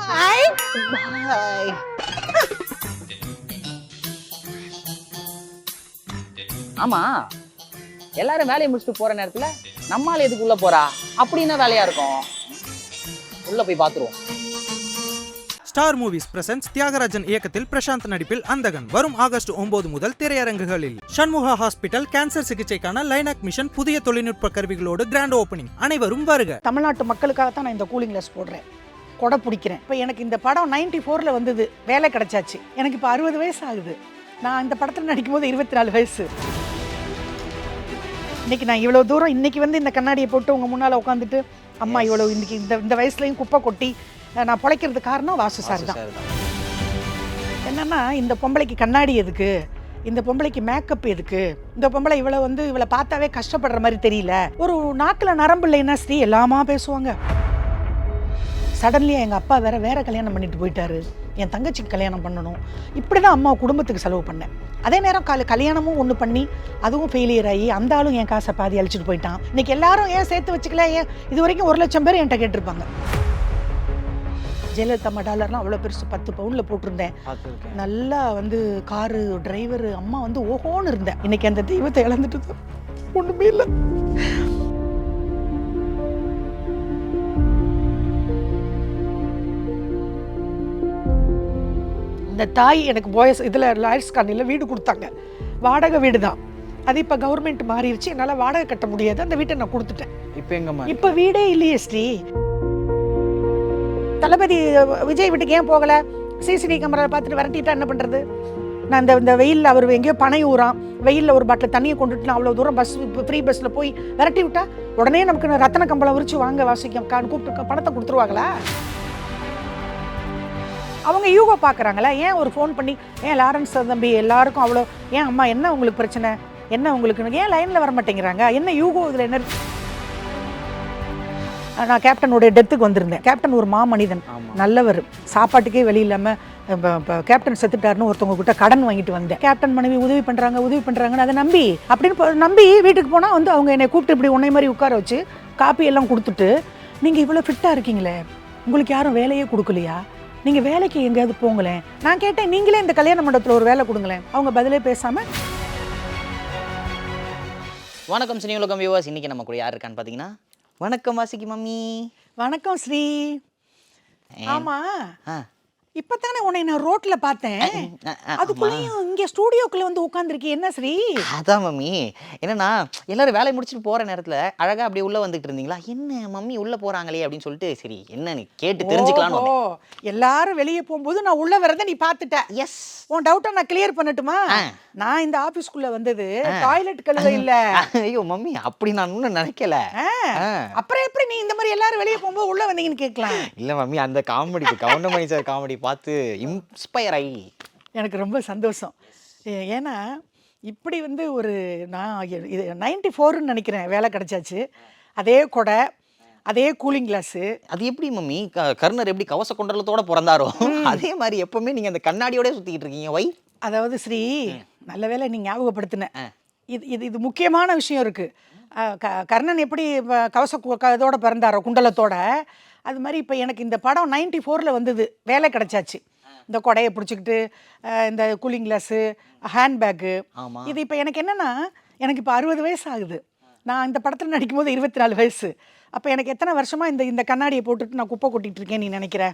பாய் பாய். ஆமா, எல்லாரும் வேலையை முடிச்சுட்டு போற நேரத்துல நம்மால எதுக்கு உள்ள போறா அப்படின்னா வேலையா இருக்கும். உள்ள போய் பாத்துருவோம். ஸ்டார் மூவிஸ் பிரசன்ஸ் தியாகராஜன் இயக்கத்தில் பிரசாந்த் நடிப்பில் அந்தகன் வரும் ஆகஸ்ட் 9 முதல் திரையரங்குகளில். சண்முகா ஹாஸ்பிட்டல் கேன்சர் சிகிச்சைக்கான லைனாக் மிஷன் புதிய தொழில்நுட்ப கருவிகளோடு கிராண்ட் ஓபனிங். அனைவரும் வருக. தமிழ்நாட்டு மக்களுக்காக தான் நான் இந்த கூலிங் கிளாஸ் போடுறேன், கொடை பிடிக்கிறேன். இப்போ எனக்கு இந்த படம் 94ல் வந்தது, வேலை கிடைச்சாச்சு. எனக்கு இப்போ 60 வயசு ஆகுது. நான் இந்த படத்தில் நடிக்கும் போது 24 வயசு. இன்னைக்கு நான் இவ்வளோ தூரம் இன்னைக்கு வந்து இந்த கண்ணாடியை போட்டு உங்கள் முன்னால் உட்காந்துட்டு அம்மா இவ்வளோ இன்னைக்கு இந்த வயசுலையும் குப்பை கொட்டி நான் பிழைக்கிறது காரணம் வாசு சார் தான். என்னன்னா, இந்த பொம்பளைக்கு கண்ணாடி எதுக்கு, இந்த பொம்பளைக்கு மேக்கப் எதுக்கு, இந்த பொம்பளை இவளை பார்த்தாவே கஷ்டப்படுற மாதிரி தெரியல. ஒரு நாக்கில் நரம்பு இல்லைன்னா ஸ்ரீ எல்லாமா பேசுவாங்க. சடன்லியாக எங்கள் அப்பா வேற கல்யாணம் பண்ணிட்டு போயிட்டாரு, என் தங்கச்சிக்கு கல்யாணம் பண்ணணும். இப்படி தான் அம்மா குடும்பத்துக்கு செலவு பண்ணேன். அதே நேரம் கல்யாணமும் ஒன்று பண்ணி அதுவும் ஃபெயிலியர் ஆகி அந்த ஆளும் என் காசை பாதி அழிச்சிட்டு போயிட்டான். இன்னைக்கு எல்லாரும் ஏன் சேர்த்து வச்சுக்கல, ஏன் இது வரைக்கும் 1 லட்சம் பேர் என்கிட்ட கேட்டிருப்பாங்க. ஜெயலலிதா டாலர்லாம் அவ்வளோ பெருசு 10 பவுனில் போட்டிருந்தேன். நல்லா வந்து காரு டிரைவரு அம்மா வந்து ஓஹோன்னு இருந்தேன். இன்னைக்கு அந்த தெய்வத்தை இழந்துட்டு ஒன்றுமே இல்லை. இந்த தாய் எனக்கு போயஸ் இதில் லாயர்ஸ் காலனியில் வீடு கொடுத்தாங்க, வாடகை வீடு தான். அது இப்போ கவர்மெண்ட் மாறிடுச்சு, என்னால் வாடகை கட்ட முடியாது, அந்த வீட்டை நான் கொடுத்துட்டேன். இப்போ வீடே இல்லையே ஸ்ரீ. தளபதி விஜய் வீட்டுக்கு ஏன் போகலை, சிசிடிவி கேமரா பார்த்துட்டு விரட்டிட்டா என்ன பண்ணுறது? நான் இந்த வெயிலில் அவர் எங்கேயோ பனை ஊறான், வெயிலில் ஒரு பாட்டில் தண்ணியை கொண்டுட்டு நான் அவ்வளோ தூரம் பஸ் ஃப்ரீ பஸ்ஸில் போய் விரட்டி விட்டா உடனே நமக்கு ரத்தன கம்பளம் உரிச்சு வாங்க வாசிக்க கூப்பிட்டு பணத்தை கொடுத்துருவாங்களா? அவங்க யூகோ பார்க்குறாங்களா? ஏன் ஒரு ஃபோன் பண்ணி ஏன் லாரன்ஸ் தம்பி எல்லாருக்கும் அவ்வளோ ஏன் அம்மா என்ன உங்களுக்கு பிரச்சனை, என்ன உங்களுக்கு ஏன் லைனில் வர மாட்டேங்கிறாங்க, என்ன யூகோ இதில் என்ன? நான் கேப்டனுடைய டெத்துக்கு வந்திருந்தேன். கேப்டன் ஒரு மாமனிதன், நல்லவர், சாப்பாட்டுக்கே வழி இல்லாமல் இப்போ கேப்டன் செத்துட்டாருன்னு ஒருத்தவங்க கிட்ட கடன் வாங்கிட்டு வந்தேன். கேப்டன் மனைவி உதவி பண்ணுறாங்கன்னு அதை நம்பி வீட்டுக்கு போனால் வந்து அவங்க என்னை கூப்பிட்டு இப்படி உன்னை மாதிரி உட்கார வச்சு காப்பி எல்லாம் கொடுத்துட்டு, நீங்கள் இவ்வளோ ஃபிட்டாக இருக்கீங்களே, உங்களுக்கு யாரும் வேலையே கொடுக்கலையா, நீங்கள் வேலைக்கு எங்கேயாவது போங்களேன். நான் கேட்டேன், நீங்களே இந்த கல்யாண மண்டபத்தில் ஒரு வேலை கொடுங்களேன். அவங்க பதிலே பேசாமல். வணக்கம் சினி உலகம் வியூவர்ஸ். இன்னைக்கு நம்ம கூட யார் இருக்கான்னு பார்த்தீங்கன்னா, வணக்கம் வாசிக்கு மம்மி. வணக்கம் ஸ்ரீ. ஆமாம், இப்போ தானே உன்னை நான் ரோட்டில் பார்த்தேன், அதுக்குள்ளேயும் இங்கே ஸ்டூடியோக்குள்ளே வந்து உட்காந்துருக்கீ, என்ன ஸ்ரீ? அதான் மம்மி, என்னன்னா எல்லாரும் வேலையை முடிச்சுட்டு போகிற நேரத்தில் அழகாக அப்படியே உள்ளே வந்துட்டு இருந்தீங்களா, என்ன மம்மி உள்ளே போகிறாங்களே அப்படின்னு சொல்லிட்டு சரி என்னன்னு கேட்டு தெரிஞ்சுக்கலான்னு. எல்லாரும் வெளியே போகும்போது நான் உள்ளே வரதை நீ பார்த்துட்ட. எஸ், உன் டவுட்டை நான் கிளியர் பண்ணட்டுமா? நான் இந்த ஆஃபீஸ்க்குள்ளே வந்தது டாய்லெட் கழுவ இல்லை. ஐயோ மம்மி, அப்படி நான் ஒன்றும் நினைக்கல. அப்புறம் எப்படி நீ இந்த மாதிரி எல்லாரும் வெளியே போகும்போது உள்ளே வந்தீங்கன்னு கேட்கலாம். இல்லை மம்மி, அந்த காமெடி கவுண்டமணி சார் காமெடி பார்த்து இன்ஸ்பயர் ஆகி எனக்கு ரொம்ப சந்தோஷம். ஏன்னா இப்படி வந்து ஒரு நான் இது 94ன்னு நினைக்கிறேன் வேலை கிடைச்சாச்சு. அதே கொடை, அதே கூலிங் கிளாஸு. அது எப்படி மம்மி, கர்ணர் எப்படி கவச குண்டலத்தோட பிறந்தாரோ அதே மாதிரி எப்பவுமே நீங்கள் அந்த கண்ணாடியோட சுற்றிக்கிட்டு இருக்கீங்க. வை அதாவது ஸ்ரீ, நல்ல வேலை நீ ஞாபகப்படுத்தின. இது முக்கியமான விஷயம் இருக்குது. கர்ணன் எப்படி கவச இதோட பிறந்தாரோ குண்டலத்தோட, அது மாதிரி இப்போ எனக்கு இந்த படம் 94ல் வந்தது, வேலை கிடைச்சாச்சு. இந்த கொடையை பிடிச்சிக்கிட்டு இந்த கூலிங் கிளாஸு, ஹேண்ட்பேக்கு. இது இப்போ எனக்கு என்னென்னா, எனக்கு இப்போ 60 வயசு ஆகுது. நான் இந்த படத்தில் நடிக்கும் போது 24 வயசு. அப்போ எனக்கு எத்தனை வருஷமாக இந்த கண்ணாடியை போட்டுட்டு நான் குப்பை கொட்டிகிட்டு இருக்கேன் நீ நினைக்கிற?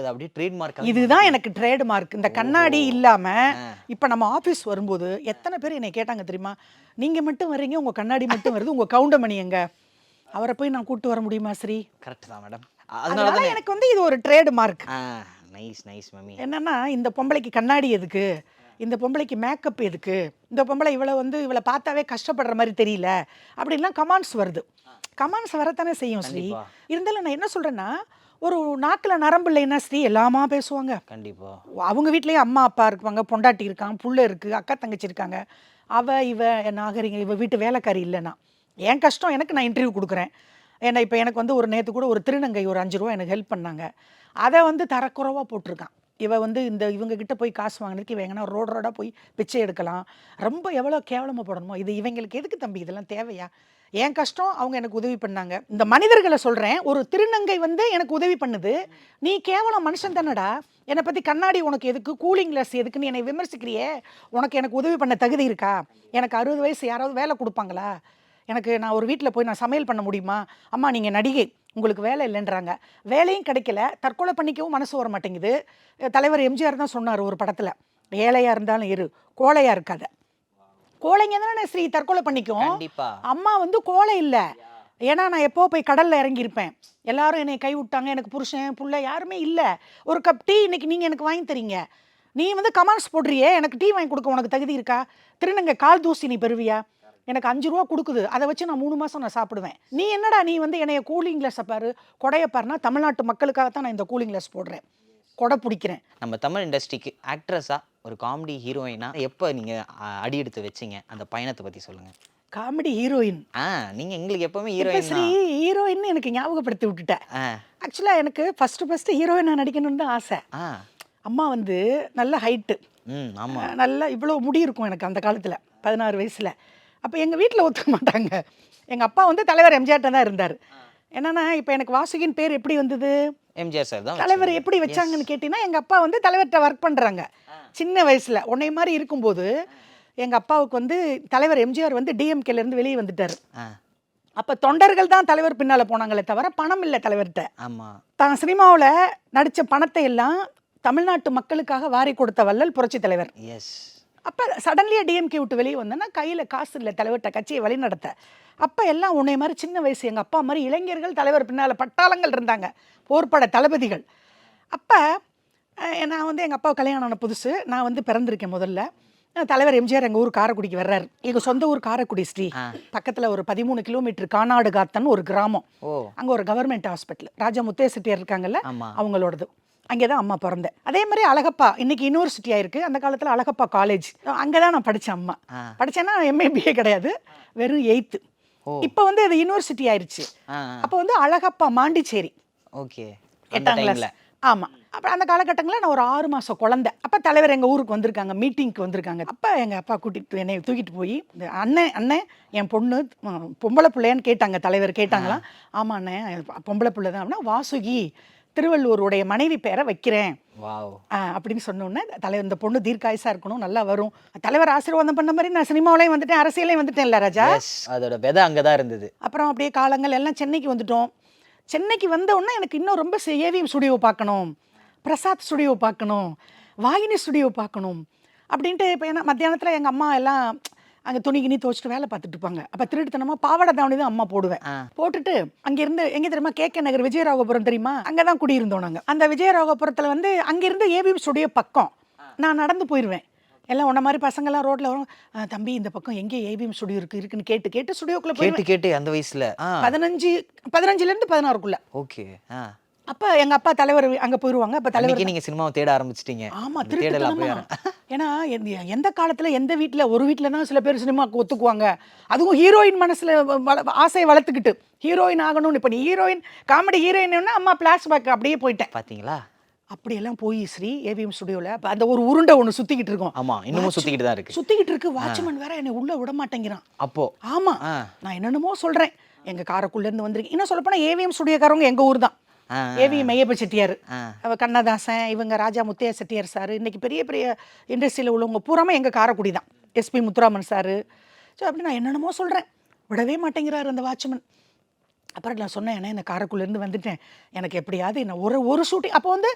இது அப்படியே ட்ரேட்மார்க். இதுதான் எனக்கு ட்ரேட்மார்க். இந்த கண்ணாடி இல்லாமல் இப்போ நம்ம ஆஃபீஸ் வரும்போது எத்தனை பேர் என்னை கேட்டாங்க தெரியுமா, நீங்கள் மட்டும் வர்றீங்க, உங்கள் கண்ணாடி மட்டும் வருது, உங்கள் கவுண்டமணி எங்க, அவரை போய் நான் கூப்பிட்டு வர முடியுமா ஸ்ரீ? கரெக்ட் தான் மேடம். அதனால எனக்கு வந்து இது ஒரு ட்ரேட்மார்க். Nice mummy. என்னன்னா, இந்த பொம்பளைக்கு கண்ணாடி எதுக்கு, இந்த பொம்பளைக்கு மேக்கப் எதுக்கு, இந்த பொம்பளை இவளை பார்த்தாவே கஷ்டப்படுற மாதிரி தெரியல அப்படின்லாம் கமெண்ட்ஸ் வருது. கமெண்ட்ஸ் வரத்தானே செய்யும் ஸ்ரீ. இருந்தாலும் நான் என்ன சொல்கிறேன்னா, ஒரு நாக்கில் நரம்பு இல்லைன்னா ஸ்ரீ எல்லாமா பேசுவாங்க. கண்டிப்பாக. அவங்க வீட்லேயும் அம்மா அப்பா இருப்பாங்க, பொண்டாட்டி இருக்காங்க, புள்ள இருக்குது, அக்கா தங்கச்சி இருக்காங்க. இவ நாகரிக இவ வீட்டு வேலைக்காரி இல்லைன்னா என் கஷ்டம். எனக்கு நான் இன்டர்வியூ கொடுக்குறேன். ஏன்னா இப்போ எனக்கு வந்து ஒரு நேற்று கூட ஒரு திருநங்கை ஒரு 5 ரூபா எனக்கு ஹெல்ப் பண்ணாங்க. அதை வந்து தரக்குறைவாக போட்டிருக்கான். இவ வந்து இவங்க கிட்ட போய் காசு வாங்கினதுக்கு இவ எங்கன்னா ரோடாக போய் பிச்சை எடுக்கலாம். ரொம்ப எவ்வளோ கேவலமாக போடணுமோ. இது இவங்களுக்கு எதுக்கு தம்பி இதெல்லாம் தேவையா? என் கஷ்டம் அவங்க எனக்கு உதவி பண்ணாங்க. இந்த மனிதர்களை சொல்கிறேன். ஒரு திருநங்கை வந்து எனக்கு உதவி பண்ணுது. நீ கேவலம் மனுஷன் தானடா. என்னை பற்றி கண்ணாடி உனக்கு எதுக்கு, கூலிங் கிளாஸ் எதுக்குன்னு என்னை விமர்சிக்கிறியே. எனக்கு உதவி பண்ண தகுதி இருக்கா? எனக்கு 60 வயசு யாராவது வேலை கொடுப்பாங்களா? நான் ஒரு வீட்டில் போய் நான் சமையல் பண்ண முடியுமா? அம்மா நீங்கள் நடிகை, உங்களுக்கு வேலை இல்லைன்றாங்க. வேலையும் கிடைக்கல, தற்கொலை பண்ணிக்கவும் மனசு வர மாட்டேங்குது. தலைவர் எம்ஜிஆர் தான் சொன்னார் ஒரு படத்தில், ஏழையாக இருந்தாலும் இரு, கோழையாக இருக்காத. கோழைங்க தானே ஸ்ரீ தற்கொலை பண்ணிக்கும். அம்மா வந்து கோழை இல்லை. ஏன்னா நான் எப்போ போய் கடலில் இறங்கியிருப்பேன். எல்லாரும் என்னை கை விட்டாங்க. எனக்கு புருஷன் புள்ள யாருமே இல்லை. ஒரு கப் டீ இன்னைக்கு நீங்கள் எனக்கு வாங்கி தரீங்க. நீ வந்து கமெண்ட்ஸ் போடுறியே, எனக்கு டீ வாங்கி கொடுக்க உனக்கு தகுதி இருக்கா? திருநங்கை கால் தூசி நீ பெறுவியா? எனக்கு 5 ரூபா கொடுக்குது, அதை வச்சு நான் 3 மாதம் நான் சாப்பிடுவேன். நீ என்னடா நீ வந்து என்னைய கூலிங் கிளாஸை பாரு, கொடையை பாருனா தமிழ்நாட்டு மக்களுக்காகத்தான் நான் இந்த கூலிங் கிளாஸ் போடுறேன், கொடை பிடிக்கிறேன். நம்ம தமிழ் இண்டஸ்ட்ரிக்கு ஆக்ட்ரஸாக ஒரு காமெடி ஹீரோயினா எப்போ நீங்கள் அடி எடுத்து வச்சிங்க? அந்த பயணத்தை பற்றி சொல்லுங்கள். காமெடி ஹீரோயின் நீங்கள் எங்களுக்கு எப்போவுமே ஹீரோயின் ஸ்ரீ ஹீரோயின் எனக்கு ஞாபகப்படுத்தி விட்டுட்டேன். ஆக்சுவலாக எனக்கு ஃபஸ்ட்டு ஹீரோயினாக நடிக்கணும்னு தான் ஆசை. அம்மா வந்து நல்ல ஹைட்டு, நல்லா இவ்வளோ முடி இருக்கும் எனக்கு அந்த காலத்தில் 16 வயசில். அப்போ எங்கள் வீட்டில் ஒத்துக்க மாட்டாங்க. எங்கள் அப்பா வந்து தலைவர் எம்ஜிஆர்ட்ட தான் இருந்தார். என்னன்னா இப்போ எனக்கு வாசுகின் பேர் எப்படி வந்தது? எம்ஜிஆர் சார் தான். தலைவர் எப்படி வச்சாங்கன்னு கேட்டிங்கன்னா, எங்கள் அப்பா வந்து தலைவர்கிட்ட ஒர்க் பண்ணுறாங்க சின்ன வயசில். உன்னை மாதிரி இருக்கும்போது எங்கள் அப்பாவுக்கு வந்து தலைவர் எம்ஜிஆர் வந்து டிஎம்கேலேருந்து வெளியே வந்துட்டார். அப்போ தொண்டர்கள் தான் தலைவர் பின்னால் போனாங்களே தவிர பணம் இல்லை தலைவர்கிட்ட. தான் சினிமாவில் நடித்த பணத்தை எல்லாம் தமிழ்நாட்டு மக்களுக்காக வாரி கொடுத்த வள்ளல் புரட்சி தலைவர். அப்போ சடன்லியாக டிஎம்கே விட்டு வெளியே வந்தேன்னா கையில் காசு இல்லை தலைவர்கிட்ட கட்சியை வழி நடத்த. அப்போ எல்லாம் உன்னை மாதிரி சின்ன வயசு எங்கள் அப்பா மாதிரி இளைஞர்கள் தலைவர் பின்னால் பட்டாளங்கள் இருந்தாங்க, போர்ப்பட தளபதிகள். அப்போ நான் வந்து எங்கள் அப்பா கல்யாணம் ஆன புதுசு, நான் வந்து பிறந்திருக்கேன். முதல்ல தலைவர் எம்ஜிஆர் எங்கள் ஊர் காரைக்குடிக்கு வர்றாரு. எங்கள் சொந்த ஊர் காரைக்குடி ஸ்ரீ. பக்கத்தில் ஒரு 13 கிலோமீட்டர் கானாடு காத்தன்னு ஒரு கிராமம். அங்கே ஒரு கவர்மெண்ட் ஹாஸ்பிட்டல், ராஜா முத்தைய செட்டியார் இருக்காங்கல்ல, அவங்களோடது. அங்கே தான் அம்மா பிறந்தேன். அதே மாதிரி அழகப்பா இன்னைக்கு யூனிவர்சிட்டி ஆயிருக்கு. அந்த காலத்தில் அழகப்பா காலேஜ், அங்கே தான் நான் படித்தேன். அம்மா படித்தேன்னா MA கடையாது, வெறும் 8th. இப்போ வந்து அது யூனிவர்சிட்டி ஆயிடுச்சு. அப்போ வந்து அழகப்பா மாண்டிச்சேரி 8ஆம் கிளாஸ். ஆமாம். அப்புறம் அந்த காலகட்டங்களில் நான் ஒரு 6 மாதம் குழந்தை. அப்போ தலைவர் எங்கள் ஊருக்கு வந்திருக்காங்க, மீட்டிங்க்கு வந்திருக்காங்க. அப்போ எங்கள் அப்பா கூட்டிகிட்டு என்னை தூக்கிட்டு போய், இந்த அண்ணன் என் பொண்ணு பொம்பளை பிள்ளையான்னு கேட்டாங்க. தலைவர் கேட்டாங்களாம். ஆமாம் அண்ணன் பொம்பளை பிள்ளை தான். அப்படின்னா வாசுகி திருவள்ளுவருடைய மனைவி பேரை வைக்கிறேன் அப்படின்னு சொன்னோன்னே, தலைவர் இந்த பொண்ணு தீர்க்காயசா இருக்கணும், நல்லா வரும். தலைவர் ஆசீர்வாதம் பண்ண மாதிரி நான் சினிமாவிலையும் வந்துட்டேன், அரசியலையும் வந்துட்டேன். இல்லை ராஜா, அதோட விதை அங்கே தான் இருந்தது. அப்புறம் அப்படியே காலங்கள் எல்லாம் சென்னைக்கு வந்துட்டோம். சென்னைக்கு வந்த உடனே எனக்கு இன்னும் ரொம்ப ஏவிஎம் ஸ்டுடியோ பார்க்கணும், பிரசாத் ஸ்டுடியோ பார்க்கணும், வாகினி ஸ்டுடியோ பார்க்கணும் அப்படின்ட்டு. இப்போ ஏன்னா மத்தியானத்தில் எங்கள் அம்மா எல்லாம் அங்கே துணி கிணி துவச்சிட்டு வேலை பார்த்துட்டு இருப்பாங்க. அப்போ திருட்டுத்தனமாக பாவாடை தாவணி தான் அம்மா போடுவேன். போட்டுட்டு அங்கேருந்து எங்கே தெரியுமா, KK நகர் விஜயராகபுரம் தெரியுமா, அங்கே தான் குடியிருந்தோம் நாங்கள். அந்த விஜயராகபுரத்தில் வந்து அங்கேருந்து ஏவிஎம் ஸ்டுடியோ பக்கம் நான் நடந்து போயிடுவேன். எல்லாம் உன்ன மாதிரி பசங்கள்லாம் ரோட்டில் வரும், தம்பி இந்த பக்கம் எங்கே ஏவிஎம் ஸ்டுடியோ இருக்குன்னு கேட்டு ஸ்டுடியோக்குள்ளே கேட்டு அந்த வயசில் 15லேருந்து 16க்குள்ள. அப்போ எங்கள் அப்பா தலைவர் அங்கே போயிடுவாங்க. அப்போ தலைவர் நீங்கள் சினிமாவை தேட ஆரம்பிச்சிட்டீங்க. ஆமாம், திருடலாமா. ஏன்னா எந்த காலத்தில் எந்த வீட்டில், ஒரு வீட்டில் தான் சில பேர் சினிமாவுக்கு ஒத்துக்குவாங்க. அதுவும் ஹீரோயின் மனசில் ஆசையை வளர்த்துக்கிட்டு ஹீரோயின் ஆகணும்னு. இப்போ நீ ஹீரோயின், காமெடி ஹீரோயின்னா அம்மா பிளாஷ்பேக் அப்படியே போயிட்டேன். பார்த்தீங்களா? அப்படியெல்லாம் போய் ஸ்ரீ ஏவிஎம் ஸ்டுடியோவில் அந்த ஒரு உருண்டை ஒன்று சுற்றிக்கிட்டு இருக்கோம். ஆமாம், இன்னமும் சுற்றிக்கிட்டு தான் இருக்கு. சுற்றிக்கிட்டு இருக்கு. வாட்ச்மேன் வேற என்னை உள்ளே விட மாட்டேங்கிறான். அப்போ ஆமாம், நான் என்னென்னமோ சொல்கிறேன். எங்கள் காரைக்குள்ளேருந்து வந்திருக்கேன். இன்னும் சொல்லப்போனால் ஏவிஎம் ஸ்டுடியோக்காரவங்க எங்கள் ஊர் தான். ஏவிஎம் ஐயப்ப செட்டியார், கண்ணதாசன், இவங்க ராஜா முத்தைய செட்டியார் சார், இன்னைக்கு பெரிய பெரிய இண்டஸ்ட்ரியில் உள்ளவங்க பூராமே எங்கள் காரைக்குடி தான். SP Muthuraman sir. ஸோ அப்படி நான் என்னென்னமோ சொல்கிறேன், விடவே மாட்டேங்கிறாரு அந்த வாட்ச்மேன். அப்புறம் நான் சொன்னேன், ஏன்னா இந்த காரைக்குள்ளேருந்து வந்துட்டேன், எனக்கு எப்படியாவது என்ன ஒரு ஷூட்டிங். அப்போ வந்து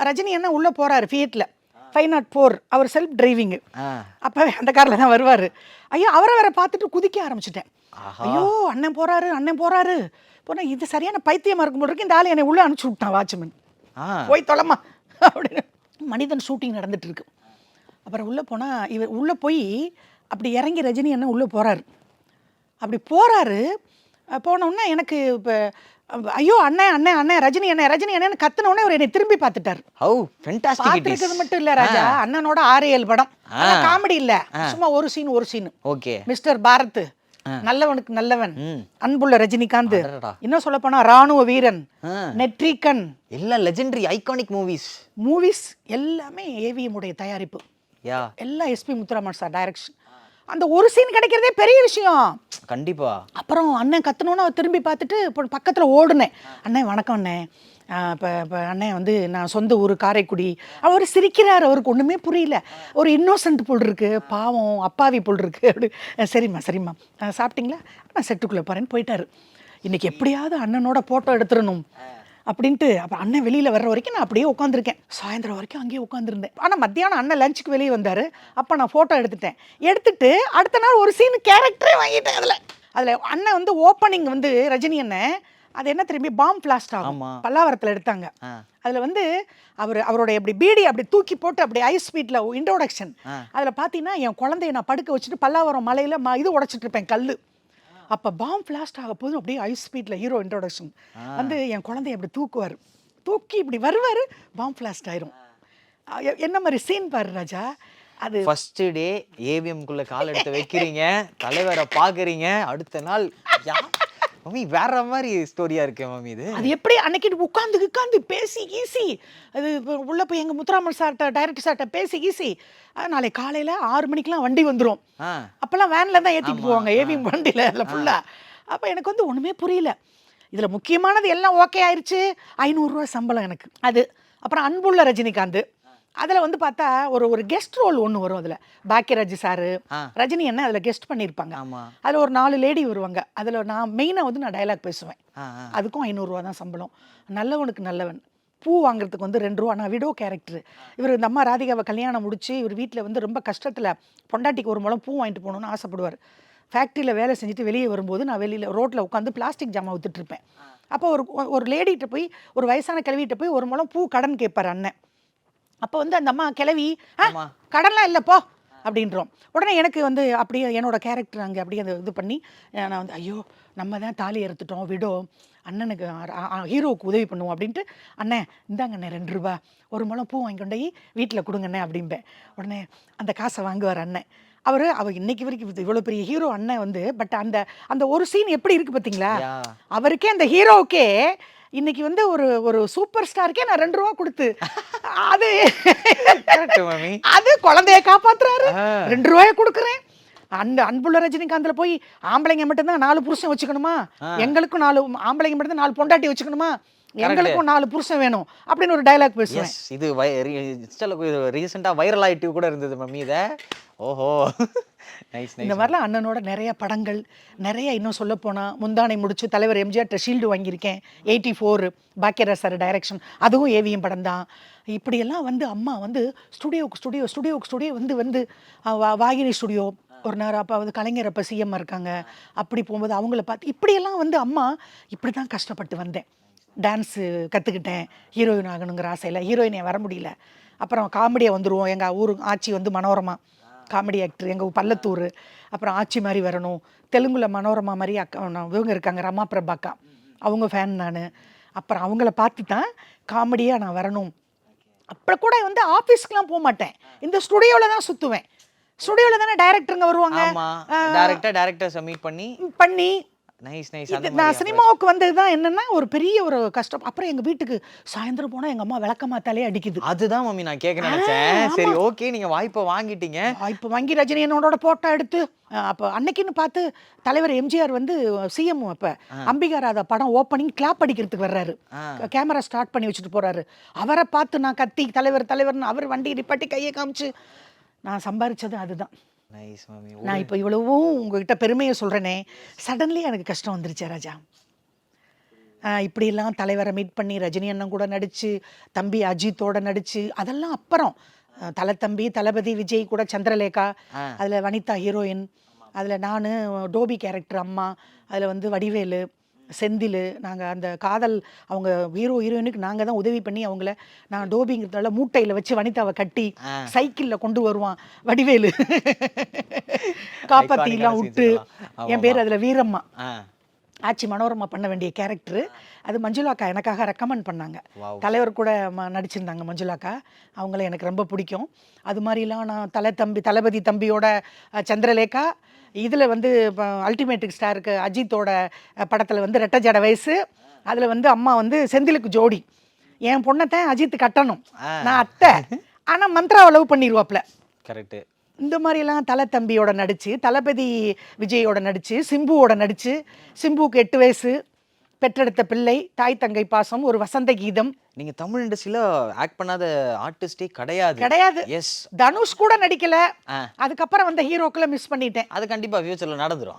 ரஜினி என்ன உள்ளே போகிறாரு ஃபியட்டில் 504, அவர் செல்ஃப் டிரைவிங்கு. அப்போ அந்த காரில் தான் வருவார். ஐயோ, அவரை வேற பார்த்துட்டு குதிக்க ஆரம்பிச்சிட்டேன். ஐயோ அண்ணன் போகிறாரு போனால் இது சரியான பைத்தியமாக இருக்கும் போது இருக்கு. இந்த ஆள் என்னை உள்ளே அனுப்பிச்சி விட்டான் வாட்ச்மேன், போய் தொலைமா அப்படின்னு. மனிதன் ஷூட்டிங் நடந்துட்டு இருக்கு. அப்புறம் உள்ளே போனால் இவர் உள்ளே போய் அப்படி இறங்கி ரஜினி என்ன உள்ளே போகிறாரு. அப்படி போனோடனே எனக்கு இப்போ ஐயோ அண்ணன் ரஜினி அண்ணன் கத்துனோடனே அவர் என்னை திரும்பி பார்த்துட்டார். பார்த்துருக்கிறது மட்டும் இல்லை ராஜா, அண்ணனோட 6-7 படம். காமெடி இல்லை, சும்மா ஒரு சீன். மிஸ்டர் பாரத் நல்லவனுக்கு நல்லவன், ம். அன்புள்ள ரஜினிகாந்த், அடடா. இன்னும் சொல்ல போனா ராணுவ வீரன், ஆ. நெட்ரிகன் எல்லாம் லெஜெண்டரி ஐகானிக் மூவிஸ். மூவிஸ் எல்லாமே ஏவிஎம் உடைய தயாரிப்பு. யா எல்லாம் எஸ்பி முத்துராமன் சார் டைரக்ஷன். அந்த ஒரு சீன் கிடைக்கிறதே பெரிய விஷயம். கண்டிப்பா. அப்புறம் அண்ணன் கத்தணும்னு திரும்பி பார்த்துட்டு இப்போ பக்கத்தில் ஓடுனேன். அண்ணன் வணக்கம் அண்ணே, இப்போ அண்ணன் வந்து நான் சொந்த ஊர் காரைக்குடி. அவர் சிரிக்கிறார், அவருக்கு ஒன்றுமே புரியல. ஒரு இன்னோசன்ட் போல் இருக்கு, பாவம் அப்பாவி போல் இருக்கு. அப்படி சரிம்மா சரிம்மா சாப்பிட்டீங்களா, நான் செட்டுக்குள்ளே போகிறேன்னு போயிட்டாரு. இன்றைக்கி எப்படியாவது அண்ணனோட ஃபோட்டோ எடுத்துடணும் அப்படின்ட்டு. அப்புறம் அண்ணன் வெளியில் வர்ற வரைக்கும் நான் அப்படியே உட்காந்துருக்கேன். சாயந்தரம் வரைக்கும் அங்கேயே உட்காந்துருந்தேன். ஆனால் மத்தியானம் அண்ணன் லஞ்சுக்கு வெளியே வந்தார். அப்போ நான் ஃபோட்டோ எடுத்துட்டு அடுத்த நாள் ஒரு சீனு கேரக்டரே வாங்கிட்டேன். அதில் அண்ணன் வந்து ஓப்பனிங் வந்து ரஜினி அண்ணன் அது என்ன திரும்பி பாம் பிளாஸ்ட் ஆகும், பல்லாவரத்தில் எடுத்தாங்க. அதில் வந்து அவருடைய அப்படி பீடி அப்படி தூக்கி போட்டு அப்படி ஐஸ் ஸ்பீட்டில் இன்ட்ரோடக்ஷன். அதில் பார்த்தீங்கன்னா என் குழந்தைய நான் படுக்க வச்சுட்டு பல்லாவரம் மலையில் இது உடைச்சிட்டு இருப்பேன் கல். அப்போ பாம் பிளாஸ்ட் ஆக போதும் அப்படியே ஐஸ் ஸ்பீட்டில் ஹீரோ இன்ட்ரோடக்ஷன் வந்து என் குழந்தைய அப்படி தூக்குவார். தூக்கி இப்படி வருவார், பாம் பிளாஸ்ட் ஆயிரும். என்ன மாதிரி சீன் பாரு ராஜா. அது ஃபர்ஸ்ட் டே ஏவிஎம்குள்ள கால் எடுத்து வைக்கிறீங்க, தலைவரை பார்க்குறீங்க, அடுத்த நாள் மம்மி வேற மாதிரி ஸ்டோரியா இருக்கு மம்மி. இது அது எப்படி அன்னைக்கு உட்காந்து பேசி ஈஸி. அது உள்ள போய் எங்கள் முத்துராமன் சார்கிட்ட டைரக்டர் சார்கிட்ட பேசி ஈஸி. நாளைக்கு காலையில் 6 மணிக்கெலாம் வண்டி வந்துடும். அப்போல்லாம் வேனில் தான் ஏற்றிட்டு போவாங்க ஏவிஎம் வண்டியில் இல்லை ஃபுல்லாக. அப்போ எனக்கு வந்து ஒன்றுமே புரியல. இதில் முக்கியமானது எல்லாம் ஓகே ஆயிடுச்சு. 500 ரூபா சம்பளம் எனக்கு. அது அப்புறம் அன்புள்ள ரஜினிகாந்த். அதில் வந்து பார்த்தா ஒரு கெஸ்ட் ரோல் ஒன்று வரும். அதில் பாக்கியராஜ் சாரு ரஜினி என்ன அதில் கெஸ்ட் பண்ணியிருப்பாங்க. அதில் ஒரு 4 லேடி வருவாங்க. அதில் நான் மெயினாக வந்து நான் டைலாக் பேசுவேன். அதுக்கும் 500 ரூபா தான் சம்பளம். நல்லவனுக்கு நல்லவன். பூ வாங்குறதுக்கு வந்து 2 ரூபா. நான் விடோ கேரக்டர். இவர் இந்த அம்மா ராதிகாவை கல்யாணம் முடிச்சு இவர் வீட்டில் வந்து ரொம்ப கஷ்டத்தில் பொண்டாட்டிக்கு ஒரு முழம் பூ வாங்கிட்டு போகணுன்னு ஆசைப்படுவார். ஃபேக்ட்ரியில் வேலை செஞ்சுட்டு வெளியே வரும்போது நான் வெளியில் ரோட்டில் உட்காந்து பிளாஸ்டிக் ஜாமான் வித்துட்ருப்பேன். அப்போ ஒரு லேடிகிட்ட போய் ஒரு வயசான கிழவிகிட்ட போய் ஒரு முழம் பூ கடன் கேட்பார் அண்ணன். அப்போ வந்து அந்த அம்மா கிளவி கடன்லாம் இல்லைப்போ அப்படின்றோம். உடனே எனக்கு வந்து அப்படியே என்னோட கேரக்டர் அங்கே அப்படியே அந்த இது பண்ணி நான் வந்து ஐயோ நம்ம தான் தாலி அறுத்துட்டோம், விடோ அண்ணனுக்கு ஹீரோவுக்கு உதவி பண்ணுவோம் அப்படின்ட்டு அண்ணே இந்தாங்க அண்ணே 2 ரூபா ஒரு முழம் பூ வாங்கி கொண்டு போய் வீட்டில் கொடுங்கண்ணே அப்படிம்பேன். உடனே அந்த காசை வாங்குவார் அண்ணன். அவர் இன்னைக்கு வரைக்கும் இவ்வளோ பெரிய ஹீரோ அண்ணன் வந்து. பட் அந்த ஒரு சீன் எப்படி இருக்குது பார்த்தீங்களா, அவருக்கே அந்த ஹீரோவுக்கே இன்னைக்கு வந்து ஒரு சூப்பர் ஸ்டாருக்கே நான் 2 ரூபா கொடுத்து அது குழந்தைய காப்பாத்துறாரு. 2 ரூபாய கொடுக்குறேன். அந்த அன்புள்ள ரஜினிகாந்தில் போய் ஆம்பளைங்க மட்டும்தான் 4 புருஷன் வச்சுக்கணுமா, எங்களுக்கும் 4 ஆம்பளைங்க மட்டும்தான் 4 பொண்டாட்டி வச்சுக்கணுமா, எங்களுக்கும் 4 புருஷன் வேணும் அப்படின்னு ஒரு டைலாக் பேசுவேன். இது ரீசெண்டாக வைரல் ஆகிட்டு கூட இருந்தது மம்மி. இதை ஓஹோ இந்த மாதிரிலாம் அண்ணனோட நிறைய படங்கள் நிறைய. இன்னும் சொல்ல போனால் முந்தானை முடிச்சு தலைவர் எம்ஜிஆர் ஷீல்டு வாங்கியிருக்கேன். 84 பாக்கியராஜ் சார் டைரக்ஷன், அதுவும் ஏவிஎம் படம் தான். இப்படியெல்லாம் வந்து அம்மா வந்து ஸ்டுடியோ வந்து வாகினி ஸ்டுடியோ ஒரு நேரம். அப்போ வந்து கலைஞர் அப்போ சிஎம் இருக்காங்க. அப்படி போகும்போது அவங்கள பார்த்து இப்படியெல்லாம் வந்து அம்மா இப்படி தான் கஷ்டப்பட்டு வந்தேன். டான்ஸு கற்றுக்கிட்டேன், ஹீரோயின் ஆகணுங்கிற ஆசையில். ஹீரோயினே வர முடியல. அப்புறம் காமெடியாக வந்துடுவோம். எங்கள் ஊர் ஆச்சி வந்து மனோரமா காமெடி ஆக்டர், எங்கள் பள்ளத்தூர். அப்புறம் ஆச்சி மாதிரி வரணும். தெலுங்குல மனோரமா மாதிரி இவங்க இருக்காங்க ரமா பிரபாக்கா, அவங்க ஃபேன் நான். அப்புறம் அவங்கள பார்த்து தான் காமெடியாக நான் வரணும். அப்புறம் கூட வந்து ஆஃபீஸ்க்குலாம் போக மாட்டேன், இந்த ஸ்டுடியோவில் தான் சுற்றுவேன். ஸ்டுடியோவில் தானே டைரக்டருங்க வருவாங்க. டைரக்டர்ஸை மீட் பண்ணி நான் சினிமாவுக்கு வந்தது தான் என்னன்னா ஒரு பெரிய ஒரு கஷ்டம். அப்புறம் எங்கள் வீட்டுக்கு சாயந்தரம் போனால் எங்கள் அம்மா விளக்க மாத்தாலே அடிக்குது. அதுதான் மம்மி நான் கேட்க நினைச்சேன். சரி ஓகே, நீங்கள் வாய்ப்பை வாங்கிட்டீங்க. வாய்ப்பு வாங்கி ரஜினி என்னோட போட்டோ எடுத்து அப்போ அன்னைக்குன்னு பார்த்து தலைவர் எம்ஜிஆர் வந்து சிஎம் அப்போ அம்பிகா ராதா படம் ஓப்பனிங் கிளாப் அடிக்கிறதுக்கு வர்றாரு. கேமரா ஸ்டார்ட் பண்ணி வச்சுட்டு போகிறாரு. அவரை பார்த்து நான் கத்தி தலைவர்னு அவர் வண்டி நிப்பாட்டி கையை காமிச்சு நான் சம்பாரிச்சது அதுதான். நான் இப்போ இவ்வளவும் உங்ககிட்ட பெருமையை சொல்கிறேனே, சடன்லி எனக்கு கஷ்டம் வந்துருச்சு ராஜா. இப்படியெல்லாம் தலைவரை மீட் பண்ணி ரஜினி அண்ணன் கூட நடித்து, தம்பி அஜித்தோட நடித்து, அதெல்லாம் அப்புறம் தம்பி தளபதி விஜய் கூட சந்திரலேகா, அதில் வனிதா ஹீரோயின், அதில் நான் டோபி கேரக்டர் அம்மா, அதில் வந்து வடிவேலு செந்தில். நாங்கள் அந்த காதல் அவங்க ஹீரோயினுக்கு நாங்கள் தான் உதவி பண்ணி அவங்கள நான் டோபிங்கிறதால மூட்டையில் வச்சு வனிதாவை கட்டி சைக்கிளில் கொண்டு வருவான் வடிவேலு காப்பாற்றிலாம் விட்டு. என் பேர் அதில் வீரம்மா. ஆச்சி மனோரமா பண்ண வேண்டிய கேரக்டரு அது மஞ்சுளாக்கா எனக்காக ரெக்கமெண்ட் பண்ணாங்க. தலைவர் கூட நடிச்சிருந்தாங்க மஞ்சுளாக்கா, அவங்கள எனக்கு ரொம்ப பிடிக்கும். அது மாதிரிலாம் நான் தளபதி தம்பியோட சந்திரலேகா, இதில் வந்து அல்டிமேட்டுக்கு ஸ்டாருக்கு அஜித்தோட படத்தில் வந்து ரெட்டை ஜட வயசு, அதில் வந்து அம்மா வந்து செந்திலுக்கு ஜோடி. என் பொண்ணத்தான் அஜித் கட்டணும், நான் அத்தை, ஆனால் மந்த்ராவை லவ் பண்ணிடுவாப்ல. கரெக்ட். இந்த மாதிரிலாம் தலை தம்பியோட நடிச்சு, தளபதி விஜயோட நடிச்சு, சிம்புவோட நடிச்சு, சிம்புவுக்கு 8 வயசு, பெற்றெடுத்த பிள்ளை, தாய் தங்கை பாசம், ஒரு வசந்த கீதம். நீங்க தமிழ் இண்டஸ்ட்ரியில ஆக்ட் பண்ணாத ஆர்டிஸ்டே கிடையாது. கிடையாது. எஸ். தனுஷ் கூட நடிக்கல. அதுக்கப்புறம் வந்த ஹீரோக்களை மிஸ் பண்ணிட்டேன். அது கண்டிப்பா ஃபியூச்சர்ல நடந்துரும்.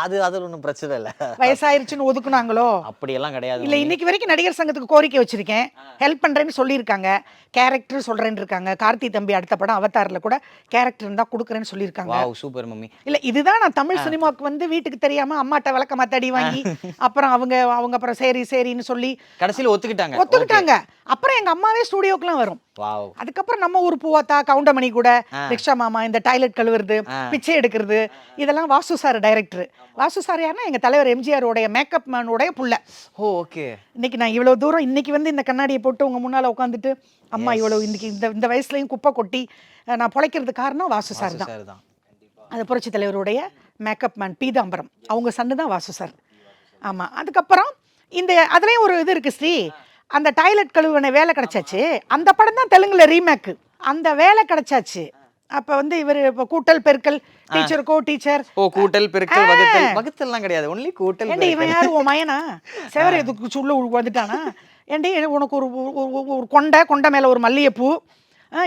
அது ஒன்றும் பிரச்சனை இல்லை. வயசாயிருச்சுன்னு ஒதுக்குனாங்களோ? அப்படியெல்லாம் கிடையாது. இல்ல, இன்னைக்கு வரைக்கும் நடிகர் சங்கத்துக்கு கோரிக்கை வச்சிருக்கேன், ஹெல்ப் பண்றேன்னு சொல்லியிருக்காங்க. கேரக்டர் சொல்றேன்னு இருக்காங்க. கார்த்தி தம்பி அடுத்த படம் அவதாரில் கூட கேரக்டர் இருந்தா கொடுக்குறேன்னு சொல்லியிருக்காங்க. Wow, super mummy. இல்ல, இதுதான் நான் தமிழ் சினிமாவுக்கு வந்து வீட்டுக்கு தெரியாம அம்மாட்ட விளக்க மாத்தாடி வாங்கி அப்புறம் அவங்க அப்புறம் சரின்னு சொல்லி கடைசியில் ஒத்துக்கிட்டாங்க. அப்புறம் எங்க அம்மாவே ஸ்டுடியோக்குலாம் வரும். அதுக்கப்புறம் நம்ம ஊர் பூவாத்தா, கவுண்டமணி கூட, ரிக்ஷா மாமா, இந்த டாய்லெட் கழுவுறது, பிச்சை எடுக்கிறது, இதெல்லாம் Vasu sir director. Vasu sir யாருன்னா எங்க தலைவர் எம்ஜிஆர் உடைய மேக்கப் மேனுடைய புள்ள. ஓகே. இன்னைக்கு நான் இவ்வளவு தூரம் இன்னைக்கு வந்து இந்த கண்ணாடியை போட்டு உங்க முன்னால உட்காந்துட்டு அம்மா இவ்வளவு இன்னைக்கு இந்த வயசுலயும் குப்பை கொட்டி நான் பொழைக்கிறது காரணம் வாசு சார் தான். அது புரட்சி தலைவருடைய மேக்கப் மேன் பீதாம்பரம், அவங்க சன்னு தான் வாசு சார். ஆமா. அதுக்கப்புறம் இந்த அதுலயும் ஒரு இது இருக்கு ஸ்ரீ, அந்த டாய்லெட் கழுவுன வேலை கிடைச்சாச்சு. அந்த படம் தான் தெலுங்குல ரீமேக். அந்த வேலை கிடைச்சாச்சு. அப்ப வந்து இவர் கூட்டல் பெருக்கல், டீச்சருக்கோ டீச்சர். கூட்டல் பெருக்கல் வகுத்தல்லாம் கிடையாது, ஒன்லி கூட்டல். ஏண்டி இவன் யாரு, உன் மயனா சேவர எதுக்கு உள்ள வந்துட்டானா? ஏண்டி உனக்கு ஒரு கொண்டை மேல ஒரு மல்லிகைப்பூ,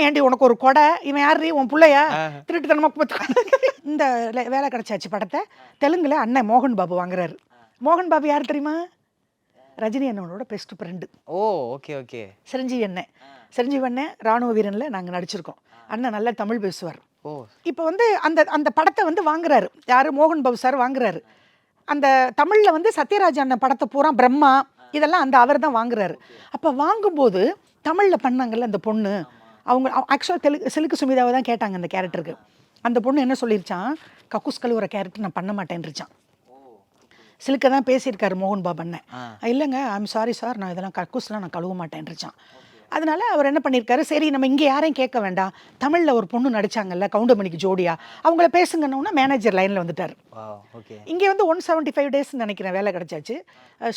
ஏண்டி உனக்கு ஒரு கொடை, இவன் யாரு, உன் பிள்ளையா? திருட்டுத்தனமா இந்த வேலை கிடைச்சாச்சு படத்தை தெலுங்குல அண்ணன் மோகன் பாபு வாங்குறாரு. மோகன் பாபு யார் தெரியுமா? ரஜினி அண்ணனோட பெஸ்ட் ஃப்ரெண்டு. ஓ, ஓகே ஓகே. சிரஞ்சீவி அண்ணன் ராணுவ வீரன்ல நாங்க நடிச்சிருக்கோம். அண்ணன் நல்லா தமிழ் பேசுவார். இப்போ வந்து அந்த படத்தை வந்து வாங்குறாரு யாரு, மோகன் பாபு சார் வாங்குறாரு. அந்த தமிழ்ல வந்து சத்யராஜ் அண்ணன் படத்தை பூரா பிரம்மா இதெல்லாம் அந்த அவர் தான் வாங்குறாரு. அப்போ வாங்கும்போது தமிழ்ல பண்ணாங்கல்ல அந்த பொண்ணு, அவங்க ஆக்சுவலாக சிலுக்கு சுமிதாவை தான் கேட்டாங்க அந்த கேரக்டருக்கு. அந்த பொண்ணு என்ன சொல்லிருச்சான், கக்கூஸ் கழுவுற கேரக்டர் நான் பண்ண மாட்டேன்ருச்சான். சிலுக்க தான் பேசியிருக்காரு மோகன் பாபு அண்ணன். இல்லைங்க, ஐம் சாரி சார், நான் இதெல்லாம் கக்கூஸ்லாம் நான் கழுவ மாட்டேன்ருச்சான். அதனால அவர் என்ன பண்ணியிருக்காரு, சரி நம்ம இங்கே யாரையும் கேட்க வேண்டாம், தமிழில் ஒரு பொண்ணு நடிச்சாங்கல்ல கவுண்டமணிக்கு ஜோடியா, அவங்கள பேசுங்கன்னா மேனேஜர் லைனில் வந்துட்டார். இங்கே வந்து 175 டேஸ் நினைக்கிறேன் வேலை கிடைச்சாச்சு.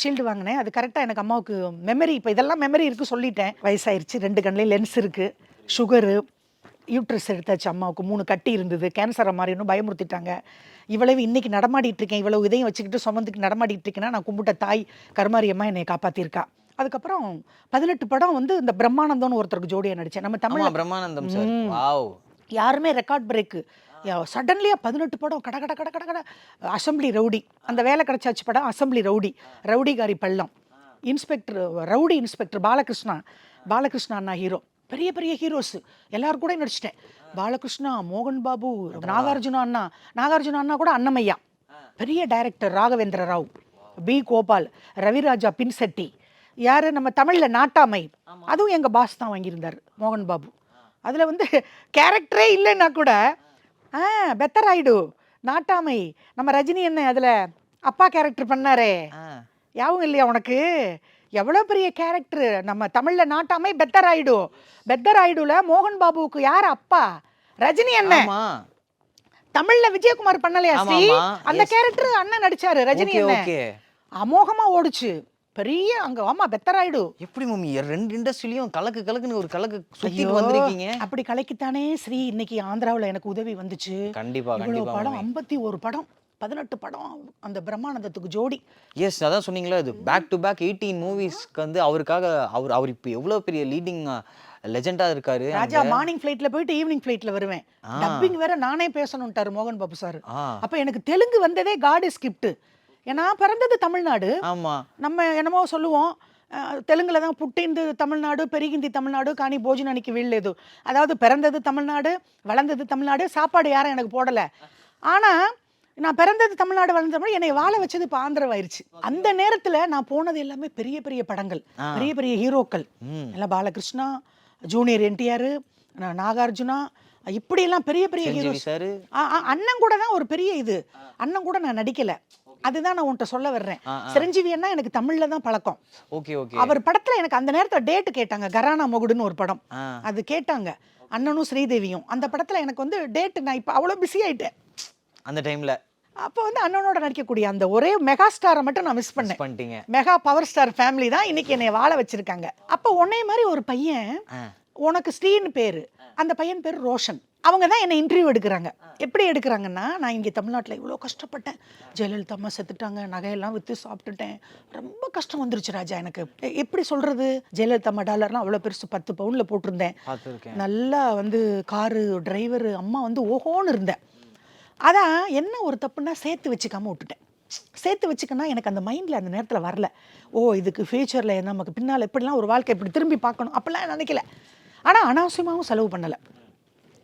ஷீல்டு வாங்கினேன். அது கரெக்டாக எனக்கு அம்மாவுக்கு மெமரி, இப்போ இதெல்லாம் மெமரி இருக்குது சொல்லிட்டேன். வயசாயிருச்சு, 2 கண்ணிலையும் லென்ஸ் இருக்குது, சுகரு, யூட்ரஸ் எடுத்தாச்சு, அம்மாவுக்கு 3 கட்டி இருந்தது, கேன்சரை மாதிரி இன்னும் பயமுறுத்திட்டாங்க. இவ்வளவு இன்னைக்கு நடமாடிட்டு இருக்கேன், இவ்வளவு இதையும் வச்சுக்கிட்டு சுமந்துக்கு நடமாடிட்டு இருக்கேன்னா நான் கும்பிட்ட தாய் கருமாரி அம்மா என்னை காப்பாத்திருக்கா. அதுக்கப்புறம் 18 படம் வந்து இந்த பிரம்மானந்தம்னு ஒருத்தருக்கு ஜோடியா நடிச்சேன். நம்ம தமிழ் பிரம்மானந்தம் சார், வாவ், யாருமே ரெக்கார்ட் பிரேக்கு. சடன்லியா 18 படம் கட கட கட கட கட. அசம்பிளி ரவுடி, அந்த வேலை கிடைச்சாச்சு படம் அசம்பிளி ரவுடி, ரவுடிகாரி பள்ளம், இன்ஸ்பெக்டர் ரவுடி இன்ஸ்பெக்டர் பாலகிருஷ்ணா அண்ணா ஹீரோ. பெரிய பெரிய ஹீரோஸ் எல்லாரும் கூட நடிச்சிட்டேன். பாலகிருஷ்ணா, மோகன் பாபு, நாகார்ஜுனா அண்ணா கூட அன்னமையா, பெரிய டைரக்டர் ராகவேந்திர ராவ், பி கோபால், ரவிராஜா பின்செட்டி, யாரு நம்ம தமிழ்ல நாட்டாமை, அதுவும் எங்க பாஸ் தான் வாங்கியிருந்தார் மோகன் பாபு. அதுல வந்து கேரக்டரே இல்லைன்னா கூட பெத்தர் ஆயிடு நாட்டாமை, நம்ம ரஜினி என்ன அதுல அப்பா கேரக்டர் பண்ணாரே, யாவும் இல்லையா உனக்கு? எவ்வளோ பெரிய கேரக்டர் நம்ம தமிழ்ல நாட்டாமை பெத்தர் ஆயிடுல மோகன் பாபுவுக்கு யார் அப்பா? ரஜினி அண்ணன். தமிழ்ல விஜயகுமார் பண்ணலையா ஸ்ரீ? அந்த கேரக்டர் அண்ணன் நடிச்சாரு ரஜினி அண்ணன். அமோகமா ஓடுச்சு பெரிய அங்க. ஆமா, பெத்தர் ஆயிடு. எப்படி மம்மி 2 இண்டஸ்ட்ரியிலயும் கலக்குன்னு ஒரு கலக்கு சுத்திட்டு வந்திருக்கீங்க? அப்படி கலக்கித்தானே ஸ்ரீ இன்னைக்கு ஆந்திராவில் எனக்கு உதவி வந்துச்சு. கண்டிப்பா படம் 51 படம் 18 படம் அந்த பிரம்மானந்தத்துக்கு ஜோடி. எஸ், அதான் சொன்னீங்களா, இது பேக் டு பேக் 18 மூவிஸ்க்கு வந்து அவருக்காக அவர் இப்போ எவ்வளோ பெரிய லீடிங் லெஜெண்டா இருக்காரு. ராஜா மார்னிங் ஃபிளைட்ல போயிட்டு ஈவினிங் ஃபிளைட்ல வருவேன். டப்பிங் வேற நானே பேசணும்ட்டாரு மோகன் பாபு சார். அப்ப எனக்கு தெலுங்கு வந்ததே காட் இஸ் கிஃப்ட். ஏன்னா பிறந்தது தமிழ்நாடு. நம்ம என்னமோ சொல்லுவோம் தெலுங்குல தான் புட்டிந்து தமிழ்நாடு, பெருகிந்தி தமிழ்நாடு, காணி போஜனானிக்கு வீழ்லேது. அதாவது பிறந்தது தமிழ்நாடு, வளர்ந்தது தமிழ்நாடு, சாப்பாடு யாரும் எனக்கு போடல. ஆனா நான் பிறந்தது தமிழ்நாடு, வளர்ந்த என்னை வாழ வச்சது இப்போ ஆந்திரவாயிருச்சு. அந்த நேரத்துல நான் போனது எல்லாமே பெரிய பெரிய படங்கள், பெரிய பெரிய ஹீரோக்கள் எல்லாம். பாலகிருஷ்ணா, ஜூனியர் என்டிஆர், நாகார்ஜுனா, இப்படி எல்லாம் பெரிய பெரிய ஹீரோஸ். அண்ணன் கூட தான் ஒரு பெரிய இது. அண்ணன் கூட நான் நடிக்கல, அதுதான் நான் உன்கிட்ட சொல்ல வர்றேன். சிரஞ்சீவி அண்ணா எனக்கு தமிழ்ல தான் பழக்கம். அவர் படத்துல எனக்கு அந்த நேரத்துல டேட் கேட்டாங்க, கரானா மொகுடுன்னு ஒரு படம், அது கேட்டாங்க அண்ணனும் ஸ்ரீதேவியும். அந்த படத்துல எனக்கு வந்து டேட், நான் இப்ப அவ்வளவு பிஸி ஆயிட்டேன். அந்த டைம்ல அப்போ வந்து அண்ணனோட நடிக்கக்கூடிய அந்த ஒரே மெகா ஸ்டாரை மட்டும் நான் மிஸ் பண்ணேன். பண்ணிட்டீங்க. மெகா பவர் ஸ்டார் ஃபேமிலி தான் இன்னைக்கு என்னை வாழ வச்சிருக்காங்க. அப்போ உன்னை மாதிரி ஒரு பையன், உனக்கு ஸ்ரீன்னு பேரு, அந்த பையன் பேர் ரோஷன். அவங்க தான் என்னை இன்டர்வியூ எடுக்கிறாங்க. எப்படி எடுக்கிறாங்கன்னா, நான் இங்கே தமிழ்நாட்டில் இவ்வளோ கஷ்டப்பட்டேன், ஜெயலலிதா அம்மா செத்துட்டாங்க, நகையெல்லாம் விற்று சாப்பிட்டுட்டேன், ரொம்ப கஷ்டம் வந்துருச்சு ராஜா எனக்கு. எப்படி சொல்கிறது, ஜெயலலிதா அம்மா டாலர்லாம் அவ்வளோ பெருசு 10 பவுனில் போட்டிருந்தேன், நல்லா வந்து காரு டிரைவரு, அம்மா வந்து ஓஹோன்னு இருந்தேன். அதான் என்ன ஒரு தப்புன்னா சேர்த்து வச்சுக்காமல் விட்டுட்டேன். சேர்த்து வச்சுக்கன்னா எனக்கு அந்த மைண்டில் அந்த நேரத்தில் வரல. ஓ இதுக்கு ஃப்யூச்சரில் நமக்கு பின்னால் எப்படிலாம் ஒரு வாழ்க்கை இப்படி திரும்பி பார்க்கணும் அப்படிலாம் நினைக்கல. ஆனால் அனாவசியமாகவும் செலவு பண்ணலை.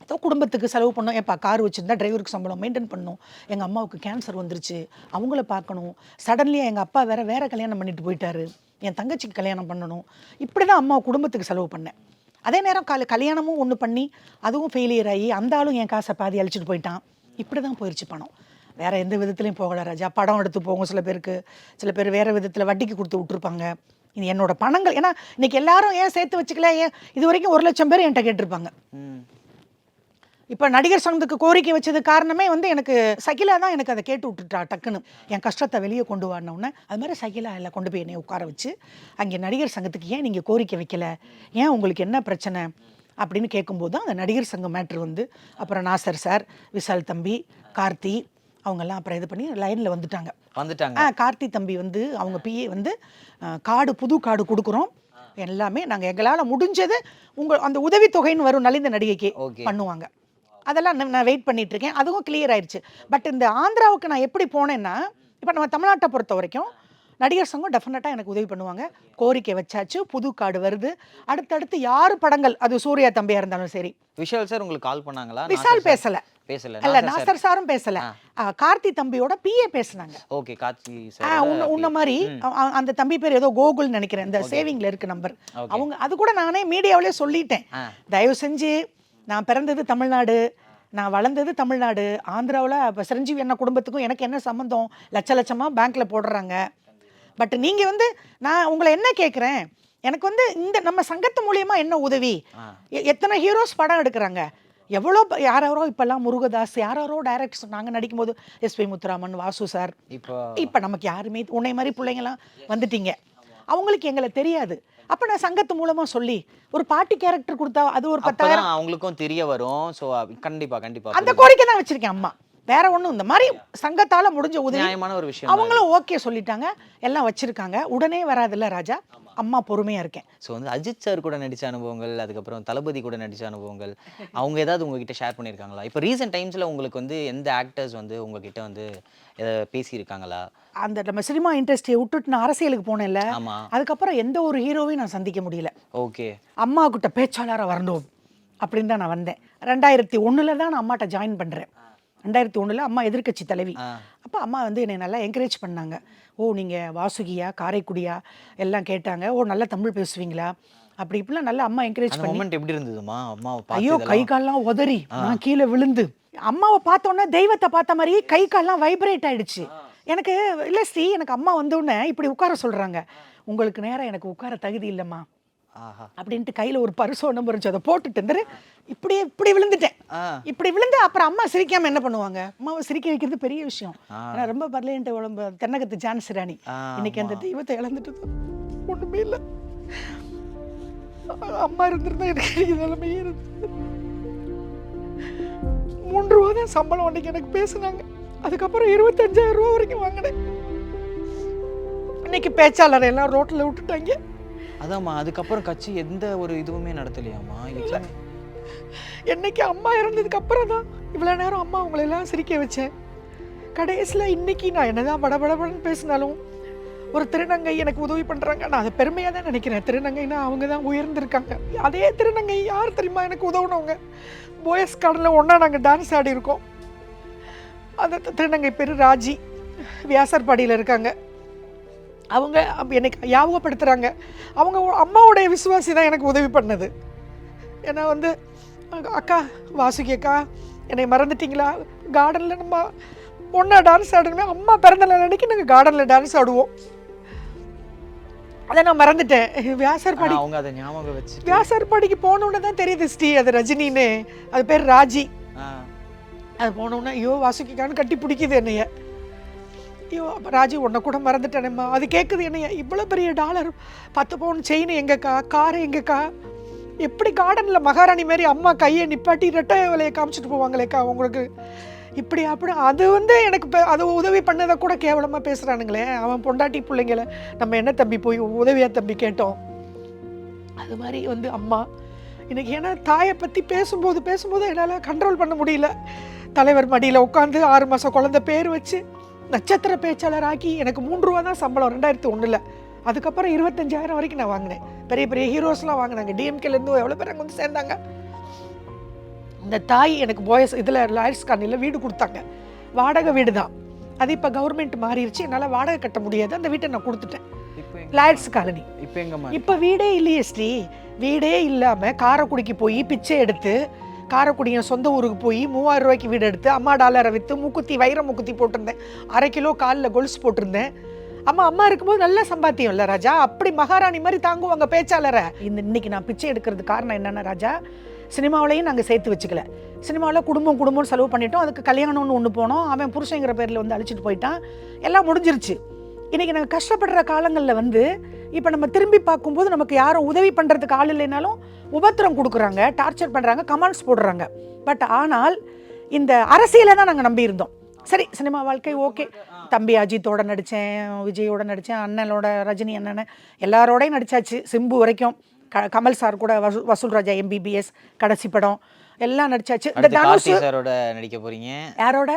ஏதோ குடும்பத்துக்கு செலவு பண்ணோம். ஏப்பா கார் வச்சுருந்தா டிரைவருக்கு சம்பளம் மெயின்டைன் பண்ணணும், எங்கள் அம்மாவுக்கு கேன்சர் வந்துருச்சு, அவங்கள பார்க்கணும், சடன்லியாக எங்கள் அப்பா வேறு கல்யாணம் பண்ணிட்டு போயிட்டாரு, என் தங்கச்சிக்கு கல்யாணம் பண்ணணும், இப்படி தான் அம்மா குடும்பத்துக்கு செலவு பண்ணேன். அதே நேரம் கல்யாணமும் ஒன்று பண்ணி அதுவும் ஃபெயிலியர் ஆகி அந்த ஆளும் என் காசை பாதி அழிச்சிட்டு போயிட்டான். இப்படி தான் போயிடுச்சு பணம். வேறு எந்த விதத்துலையும் போகலை ராஜா. படம் எடுத்து போகும் சில பேருக்கு, சில பேர் வேறு விதத்தில் வட்டிக்கு கொடுத்து விட்டுருப்பாங்க. இது என்னோட பணங்கள். ஏன்னா இன்றைக்கி எல்லாரும் ஏன் சேர்த்து வச்சுக்கல, ஏன் இது வரைக்கும் 1 லட்சம் பேர் என்கிட்ட கேட்டிருப்பாங்க. இப்போ நடிகர் சங்கத்துக்கு கோரிக்கை வச்சது காரணமே வந்து எனக்கு சகிலா தான் எனக்கு அதை கேட்டு விட்டுட்டா டக்குன்னு, என் கஷ்டத்தை வெளியே கொண்டு வரணுன்னே. அது மாதிரி சகிலா எல்லாம் கொண்டு போய் என்னை உட்கார வச்சு, அங்கே நடிகர் சங்கத்துக்கு ஏன் நீங்கள் கோரிக்கை வைக்கல, ஏன் உங்களுக்கு என்ன பிரச்சனை அப்படின்னு கேட்கும்போது தான் அந்த நடிகர் சங்கம் மேட்ரு வந்து, அப்புறம் நாசர் சார், விஷால் தம்பி, கார்த்தி அவங்கெல்லாம் அப்புறம் இது பண்ணி லைனில் வந்துட்டாங்க. கார்த்தி தம்பி வந்து அவங்க பிஏ வந்து புது கார்டு கொடுக்குறோம், எல்லாமே நாங்கள் எங்களால் முடிஞ்சது அந்த உதவித்தொகைன்னு வரும் நலிந்த நடிகைக்கு பண்ணுவாங்க, அதெல்லாம் நான் வெயிட் பண்ணிட்டு இருக்கேன். அதுவும் கிளியர் ஆயிடுச்சு. பட் இந்த ஆந்திராவுக்கு நான் எப்படி போனேன்னா, இப்போ நம்ம தமிழ்நாட்டை பொறுத்த வரைக்கும் நடிகர் சங்கம் டெஃபினட்டாக எனக்கு உதவி பண்ணுவாங்க. கோரிக்கை வச்சாச்சு, புது கார்டு வருது, அடுத்தடுத்து யார் படங்கள், அது சூர்யா தம்பியா இருந்தாலும் சரி. விஷால் சார் உங்களுக்கு கால் பண்ணாங்களா? விஷால் பேசல, இல்ல நாசர் சாரும் பேசல, கார்த்தி தம்பியோட பிஏ பேசினாங்க. ஓகே, கார்த்தி சார் உன்ன மாதிரி அந்த தம்பி பேர் ஏதோ கோகுல் நினைக்கிறேன், இந்த சேவிங்ல இருக்கு நம்பர். அவங்க அது கூட நானே மீடியாவிலே சொல்லிட்டேன், தயவு செஞ்சு நான் பிறந்தது தமிழ்நாடு, நான் வளர்ந்தது தமிழ்நாடு, ஆந்திராவில் இப்போ சிரஞ்சீவி அண்ணா குடும்பத்துக்கும் எனக்கு என்ன சம்மந்தம், லட்சமாக பேங்க்கில் போடுறாங்க. பட் நீங்கள் வந்து நான் உங்களை என்ன கேட்குறேன், எனக்கு வந்து இந்த நம்ம சங்கத்து மூலியமா என்ன உதவி, எத்தனை ஹீரோஸ் படம் எடுக்கிறாங்க, எவ்வளோ யாரோ இப்போல்லாம் முருகதாஸ் யாரோ டைரக்டர்ஸ் நாங்கள் நடிக்கும்போது எஸ்பி முத்துராமன், வாசு சார், இப்போ நமக்கு யாருமே உன்னை மாதிரி பிள்ளைங்களாம் வந்துட்டீங்க, அவங்களுக்கு எங்களை தெரியாது. அப்போ நான் சங்கத்து மூலமாக சொல்லி ஒரு பாட்டி கேரக்டர் கொடுத்தா அது ஒரு 10,000 அவங்களுக்கும் தெரிய வரும். ஸோ கண்டிப்பாக அந்த கோரிக்கை தான் வச்சுருக்கேன் அம்மா, வேற ஒன்றும் இந்த மாதிரி சங்கத்தால் முடிஞ்ச உதவி நியாயமான ஒரு விஷயம். அவங்களும் ஓகே சொல்லிட்டாங்க, எல்லாம் வச்சுருக்காங்க. உடனே வராதுல்ல ராஜா, அம்மா பொறுமையாக இருக்கேன். ஸோ வந்து அஜித் சார் கூட நடித்த அனுபவங்கள், அதுக்கப்புறம் தளபதி கூட நடித்த அனுபவங்கள், அவங்க ஏதாவது உங்ககிட்ட ஷேர் பண்ணியிருக்காங்களா? இப்போ ரீசெண்ட் டைம்ஸில் உங்களுக்கு வந்து எந்த ஆக்டர்ஸ் வந்து உங்ககிட்ட வந்து பேசியிருக்காங்களா? அந்த நம்ம சினிமா இண்டஸ்ட்ரியை விட்டுட்டு நான் அரசியலுக்கு போனேன்ல, அதுக்கப்புறம் எந்த ஒரு ஹீரோவையும் நான் சந்திக்க முடியல. ஓகே, அம்மா கிட்ட பேச்சாளராக வரணும் அப்படின்னு தான் நான் வந்தேன். 2001 தான் நான் அம்மாட்ட ஜாயின் பண்ணுறேன். 2001 அம்மா எதிர்க்கட்சி தலைவி. அப்போ அம்மா வந்து என்னை நல்லா என்கரேஜ் பண்ணாங்க. ஓ நீங்கள் வாசுகியா, காரைக்குடியா எல்லாம் கேட்டாங்க. ஓ நல்லா தமிழ் பேசுவீங்களா, அப்படி இப்படிலாம் நல்லா அம்மா என்கரேஜ் பண்ணி. மொமெண்ட் எப்படி இருந்ததுமா அம்மாவை? ஐயோ கை கால்லாம் உதறி நான் கீழே விழுந்து, அம்மாவை பார்த்தோன்னே தெய்வத்தை பார்த்த மாதிரி கை கால்லாம் வைப்ரேட் ஆயிடுச்சு எனக்கு. இல்லை ஸ்ரீ, எனக்கு அம்மா வந்தோடனே இப்படி உட்கார சொல்கிறாங்க, உங்களுக்கு நேரம் எனக்கு உட்கார தகுதி இல்லைம்மா அப்படின்ட்டு கையில் ஒரு பரிசோ நம்பர் இருந்துச்சு, அதை போட்டுட்டு இப்படி விழுந்துட்டேன். இப்படி விழுந்து அப்புறம் அம்மா சிரிக்காம என்ன பண்ணுவாங்க, அம்மாவை சிரிக்க வைக்கிறது பெரிய விஷயம். ஏன்னா ரொம்ப பர்லேன்ட்டு உடம்பு தென்னகத்து ஜான்சி ராணி இன்னைக்கு அந்த தெய்வத்தை இழந்துட்டு ஒன்றுமே இல்லை. அம்மா இருந்திருந்தா எனக்கு நிலைமையே இருந்து 3 ரூபா தான் சம்பளம் அன்னைக்கு எனக்கு பேசுனாங்க. அதுக்கப்புறம் 25,000 ரூபா வரைக்கும் வாங்கினேன். இன்னைக்கு பேச்சாளர் எல்லாம் ரோட்டில் விட்டுட்டாங்க. அதாம்மா, அதுக்கப்புறம் கட்சி எந்த ஒரு இதுவுமே நடத்தலையாம்மா? இல்லை, என்னைக்கு அம்மா இறந்ததுக்கு அப்புறம் தான் இவ்வளோ நேரம் அம்மா அவங்கள எல்லாம் சிரிக்க வச்சேன். கடைசியில் இன்னைக்கு நான் என்னதான் படபடன்னு பேசினாலும் ஒரு திருநங்கை எனக்கு உதவி பண்ணுறாங்க, நான் அதை பெருமையாக தான் நினைக்கிறேன். திருநங்கைன்னா அவங்க தான் உயர்ந்திருக்காங்க. அதே திருநங்கை யார் தெரியுமா எனக்கு உதவுனவங்க? போயஸ் கார்டனில் ஒன்றா நாங்கள் டான்ஸ் ஆடி இருக்கோம். அந்த திருநங்கை பேர் ராஜி, வியாசர்பாடியில் இருக்காங்க. அவங்க எனக்கு ஞாபகப்படுத்துகிறாங்க, அவங்க அம்மாவுடைய விசுவாசி தான் எனக்கு உதவி பண்ணது. ஏன்னா வந்து அக்கா வாசுகி அக்கா என்னை மறந்துட்டிங்களா, கார்டனில் நம்ம ஒன்றா டான்ஸ் ஆடணுமே, அம்மா பிறந்தநாள் அன்னைக்கு நாங்கள் கார்டனில் டான்ஸ் ஆடுவோம். அதை நான் மறந்துட்டேன். வியாசர்பாடி அவங்க அதை ஞாபகம் வச்சு வியாசர்பாடிக்கு போனோன்னு தான் தெரியுது ஸ்ரீ அது ரஜினின்னு, அது பேர் ராஜி. அது போனோன்னா ஐயோ வாசுகிக்கான்னு கட்டி பிடிக்குது என்னைய. ஐயோ ராஜி உன்னை கூட மறந்துட்டேனேம்மா. அது கேட்குது என்னைய, இவ்வளோ பெரிய டாலர் 10 பவுன் செயின் எங்கக்கா, கார் எங்கக்கா, எப்படி கார்டனில் மகாராணி மாதிரி அம்மா கையை நிப்பாட்டி ரெட்டை வேலையை காமிச்சிட்டு போவாங்களேக்கா உங்களுக்கு, இப்படி அப்படி. அது வந்து எனக்கு அது உதவி பண்ணதை கூட கேவலமாக பேசுகிறானுங்களே. அவன் பொண்டாட்டி பிள்ளைங்கள நம்ம என்ன தம்பி போய் உதவியா தம்பி கேட்டோம். அது மாதிரி வந்து அம்மா எனக்கு, ஏன்னா தாயை பற்றி பேசும்போது என்னால் கண்ட்ரோல் பண்ண முடியல. தலைவர் மடியில் உட்காந்து 6 மாதம் குழந்தை பேர் வச்சு நட்சத்திர பேச்சாளர் ஆக்கி எனக்கு 3 ரூபா தான் சம்பளம் 2001. அதுக்கப்புறம் 25,000 வரைக்கும் நான் வாங்கினேன். பெரிய பெரிய ஹீரோஸ்லாம் வாங்கினாங்க. டிஎம்கேலேருந்து எவ்வளோ பேர் அங்கே வந்து சேர்ந்தாங்க. இந்த தாய் எனக்கு போயஸ் இதில் லாயர்ஸ் காலனியில் வீடு கொடுத்தாங்க. வாடகை வீடு தான் அது. இப்போ கவர்மெண்ட் மாறிடுச்சு, என்னால் வாடகை கட்ட முடியாது. அந்த வீட்டை நான் கொடுத்துட்டேன். Lawyers colony. இப்போ வீடே இல்லையே ஸ்ரீ. வீடே இல்லாமல் காரைக்குடிக்கு போய் பிச்சை எடுத்து, காரைக்குடி என் சொந்த ஊருக்கு போய் 3000 ரூபாய்க்கு வீடு எடுத்து, அம்மா டாலரை விற்று மூக்குத்தி வைர மூக்குத்தி போட்டிருந்தேன். 1/2 கிலோ காலில் கொலுசு போட்டிருந்தேன். அம்மா இருக்கும்போது நல்ல சம்பாத்தியம் இல்லை ராஜா. அப்படி மகாராணி மாதிரி தாங்குவாங்க பேச்சாளரை. இன்னைக்கு நான் பிச்சை எடுக்கிறது காரணம் என்னென்ன ராஜா, சினிமாவிலையும் நாங்கள் சேர்த்து வச்சுக்கல. சினிமாவில் குடும்பம் செலவு பண்ணிட்டோம். அதுக்கு கல்யாணம்னு ஒன்று போனோம். அவன் புருஷங்கிற பேரில் வந்து அழிச்சிட்டு போயிட்டான். எல்லாம் முடிஞ்சிருச்சு. இன்றைக்கி நாங்கள் கஷ்டப்படுற காலங்களில் வந்து இப்போ நம்ம திரும்பி பார்க்கும்போது நமக்கு யாரும் உதவி பண்ணுறதுக்கு ஆள் இல்லைனாலும் உபத்திரம் கொடுக்குறாங்க, டார்ச்சர் பண்ணுறாங்க, கமெண்ட்ஸ் போடுறாங்க. பட் ஆனால் இந்த அரசியலை தான் நாங்கள் நம்பியிருந்தோம். சரி, சினிமா வாழ்க்கை ஓகே. தம்பி அஜித்தோட நடித்தேன், விஜயோட நடித்தேன், அண்ணனோட ரஜினி அண்ணனை எல்லாரோடையும் நடித்தாச்சு. சிம்பு வரைக்கும், கமல் சார் கூட வசூல் ராஜா MBBS கடைசி படம் எல்லாம் நடிச்சாச்சு. இந்த தனுஷ் சாரோட நடிக்க போறீங்க. யாரோட?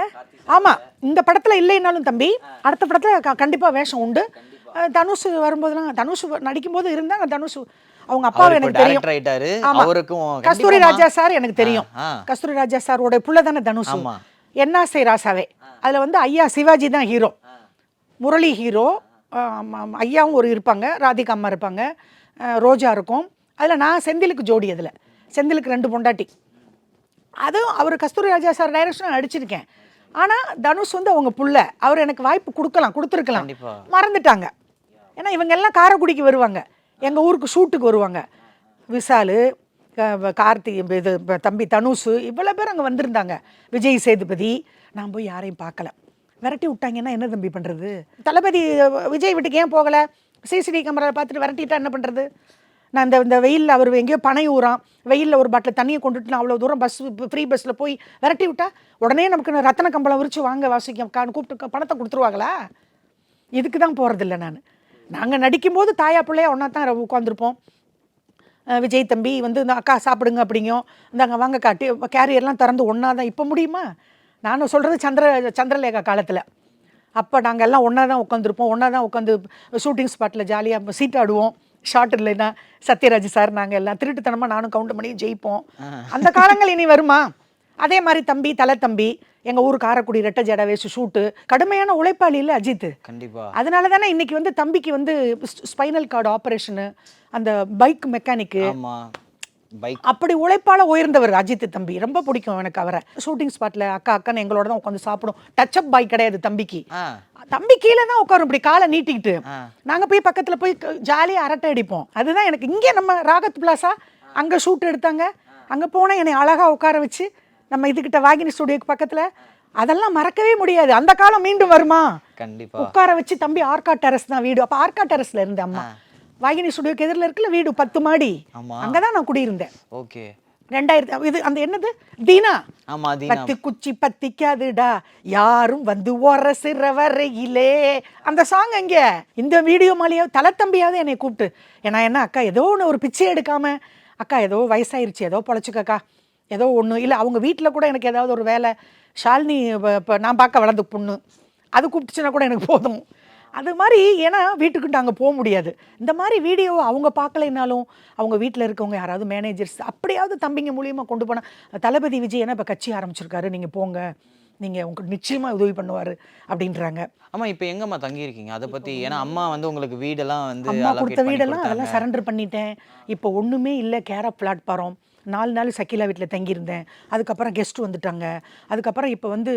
ஆமாம், இந்த படத்தில் இல்லைனாலும் தம்பி அடுத்த படத்தில் கண்டிப்பாக வேஷம் உண்டு. தனுஷ் வரும்போதெல்லாம், தனுஷ் நடிக்கும்போது இருந்தாங்க. தனுஷ் அவங்க அப்பாவை எனக்கு தெரியும். அவருக்கும் கஸ்தூரி ராஜா சார் எனக்கு தெரியும். கஸ்தூரி ராஜா சாரோட புள்ள தானே தனுஷ். என்னாசை ராசாவே அதில் வந்து ஐயா சிவாஜி தான் ஹீரோ, முரளி ஹீரோ, ஐயாவும் ஒரு இருப்பாங்க, ராதிகா அம்மா இருப்பாங்க, ரோஜா இருக்கும். அதில் நான் செந்திலுக்கு ஜோடி. அதில் செந்திலுக்கு 2 பொண்டாட்டி. அதுவும் அவர் கஸ்தூரி ராஜா சார் டைரக்ஷனாக நடிச்சிருக்கேன். ஆனால் தனுஷ் வந்து அவங்க புள்ள. அவர் எனக்கு வாய்ப்பு கொடுத்துருக்கலாம், மறந்துட்டாங்க. ஏன்னா இவங்க எல்லாம் காரைக்குடிக்கு வருவாங்க, எங்கள் ஊருக்கு ஷூட்டுக்கு வருவாங்க. விஷாலு, கார்த்திக், இது தம்பி தனுஷ், இவ்வளோ பேர் அங்கே வந்திருந்தாங்க. விஜய் சேதுபதி. நான் போய் யாரையும் பார்க்கல. விரட்டி விட்டாங்கன்னா என்ன தம்பி பண்ணுறது? தளபதி விஜய் வீட்டுக்கு ஏன் போகலை? CCTV கேமராவில் பார்த்துட்டு விரட்டிட்டா என்ன பண்ணுறது? நான் இந்த வெயிலில் அவர் எங்கேயோ பனை ஊறான், வெயிலில் ஒரு பாட்டில் தண்ணியை கொண்டுட்டு நான் அவ்வளோ தூரம் ஃப்ரீ பஸ்ஸில் போய் விரட்டி விட்டா உடனே நமக்கு ரத்தன கம்பளம் விரிச்சு வாங்க வாசிக்க கூப்பிட்டு பணத்தை கொடுத்துருவாங்களா? இதுக்கு தான் போகிறதில்ல. நாங்கள் நடிக்கும்போது தாயா பிள்ளையா ஒன்றா தான் உட்காந்துருப்போம். விஜய் தம்பி வந்து இந்த அக்கா சாப்பிடுங்க அப்படிங்கும், இந்தாங்க வாங்க காட்டி கேரியர்லாம் திறந்து ஒன்றா தான். இப்போ முடியுமா? நானும் சொல்கிறது சந்திரலேகா காலத்தில். அப்போ நாங்கள் எல்லாம் ஒன்றா தான் உட்காந்துருப்போம். ஒன்றா தான் உட்காந்து ஷூட்டிங் ஸ்பாட்டில் ஜாலியாக சீட் ஆடுவோம். ஷார்ட் இல்லைன்னா சத்யராஜ் சார் நாங்கள் எல்லாம் திருட்டுத்தனமாக நானும் கவுண்ட் பண்ணி ஜெயிப்போம். அந்த காலங்கள் இனி வருமா? அதே மாதிரி தம்பி தம்பி எங்கள் ஊர் காரைக்குடி ரெட்டை ஜடை வேஸ்ட் ஷூட்டு. கடுமையான உழைப்பாளி இல்லை அஜித். கண்டிப்பாக. அதனால தானே இன்னைக்கு வந்து தம்பிக்கு வந்து ஸ்பைனல் கார்டு ஆப்ரேஷனு, அந்த பைக் மெக்கானிக்கு, அப்படி உழைப்பால உயர்ந்தவர் அஜித் தம்பி. ரொம்ப பிடிக்கும் எனக்கு அவரை. ஷூட்டிங் ஸ்பாட்டில் அக்கான்னு எங்களோட தான் உட்காந்து சாப்பிடும். டச்சப் பாய் கிடையாது தம்பிக்கு. தம்பி கீழே தான் உட்காரும், இப்படி காலை நீட்டிக்கிட்டு. நாங்கள் போய் பக்கத்தில் போய் ஜாலியாக அரட்டை அடிப்போம். அதுதான் எனக்கு. இங்கே நம்ம ராகத் பிளாசா அங்கே ஷூட் எடுத்தாங்க. அங்கே போனால் என்னை அழகாக உட்கார வச்சு நம்ம இதுக்கிட்ட வாகினி ஸ்டுடியோக்கு பக்கத்தில், அதெல்லாம் மறக்கவே முடியாது. அந்த காலம் மீண்டும் வருமா? கண்டிப்பாக. உட்கார வச்சு தம்பி ஆர்காட் டெரஸ் தான் வீடு. அப்போ ஆர்காட் டெரஸ்ல இருந்தேன். அம்மா வாகினி ஸ்டுடியோக்கு எதிரில் இருக்குல்ல வீடு, 10 மாடி, அங்கே தான் நான் குடியிருந்தேன். ஓகே. 2000 இது அந்த என்னது தீனா, பத்து குச்சி பத்திக்காதுடா யாரும் வந்து உரசுற வரையிலே, அந்த சாங் எங்க? இந்த வீடியோ மாலையாவது தலத்தம்பியாவது என்னை கூப்பிட்டு, ஏன்னா என்ன அக்கா ஏதோ ஒன்று ஒரு பிச்சை எடுக்காம, அக்கா ஏதோ வயசாயிருச்சு ஏதோ பொழைச்சிக்கக்கா ஏதோ ஒன்று இல்லை. அவங்க வீட்டில் கூட எனக்கு ஏதாவது ஒரு வேலை, ஷாலினி இப்போ நான் பார்க்க வளர்ந்து பொண்ணு, அது கூப்பிட்டுச்சுன்னா கூட எனக்கு போதும். அது மாதிரி. ஏன்னா வீட்டுக்கு நாங்கள் போக முடியாது. இந்த மாதிரி வீடியோ அவங்க பார்க்கலைனாலும் அவங்க வீட்டில் இருக்கவங்க யாராவது மேனேஜர்ஸ் அப்படியாவது தம்பிங்க மூலியமாக கொண்டு போனால், தளபதி விஜய் ஏன்னா இப்போ கட்சி ஆரம்பிச்சிருக்காரு, நீங்கள் போங்க, நீங்கள் உங்களுக்கு நிச்சயமாக உதவி பண்ணுவார் அப்படின்றாங்க. ஆமாம். இப்போ எங்கம்மா தங்கியிருக்கீங்க அதை பற்றி? ஏன்னா அம்மா வந்து உங்களுக்கு வீடெல்லாம் வந்து அம்மா கொடுத்த வீடெல்லாம் அதெல்லாம் சரண்டர் பண்ணிட்டேன். இப்போ ஒன்றுமே இல்லை. கேரா பிளாட்ஃபாரம் 4 நாள் சக்கிலா வீட்டில் தங்கியிருந்தேன். அதுக்கப்புறம் கெஸ்ட் வந்துட்டாங்க. அதுக்கப்புறம் இப்போ வந்து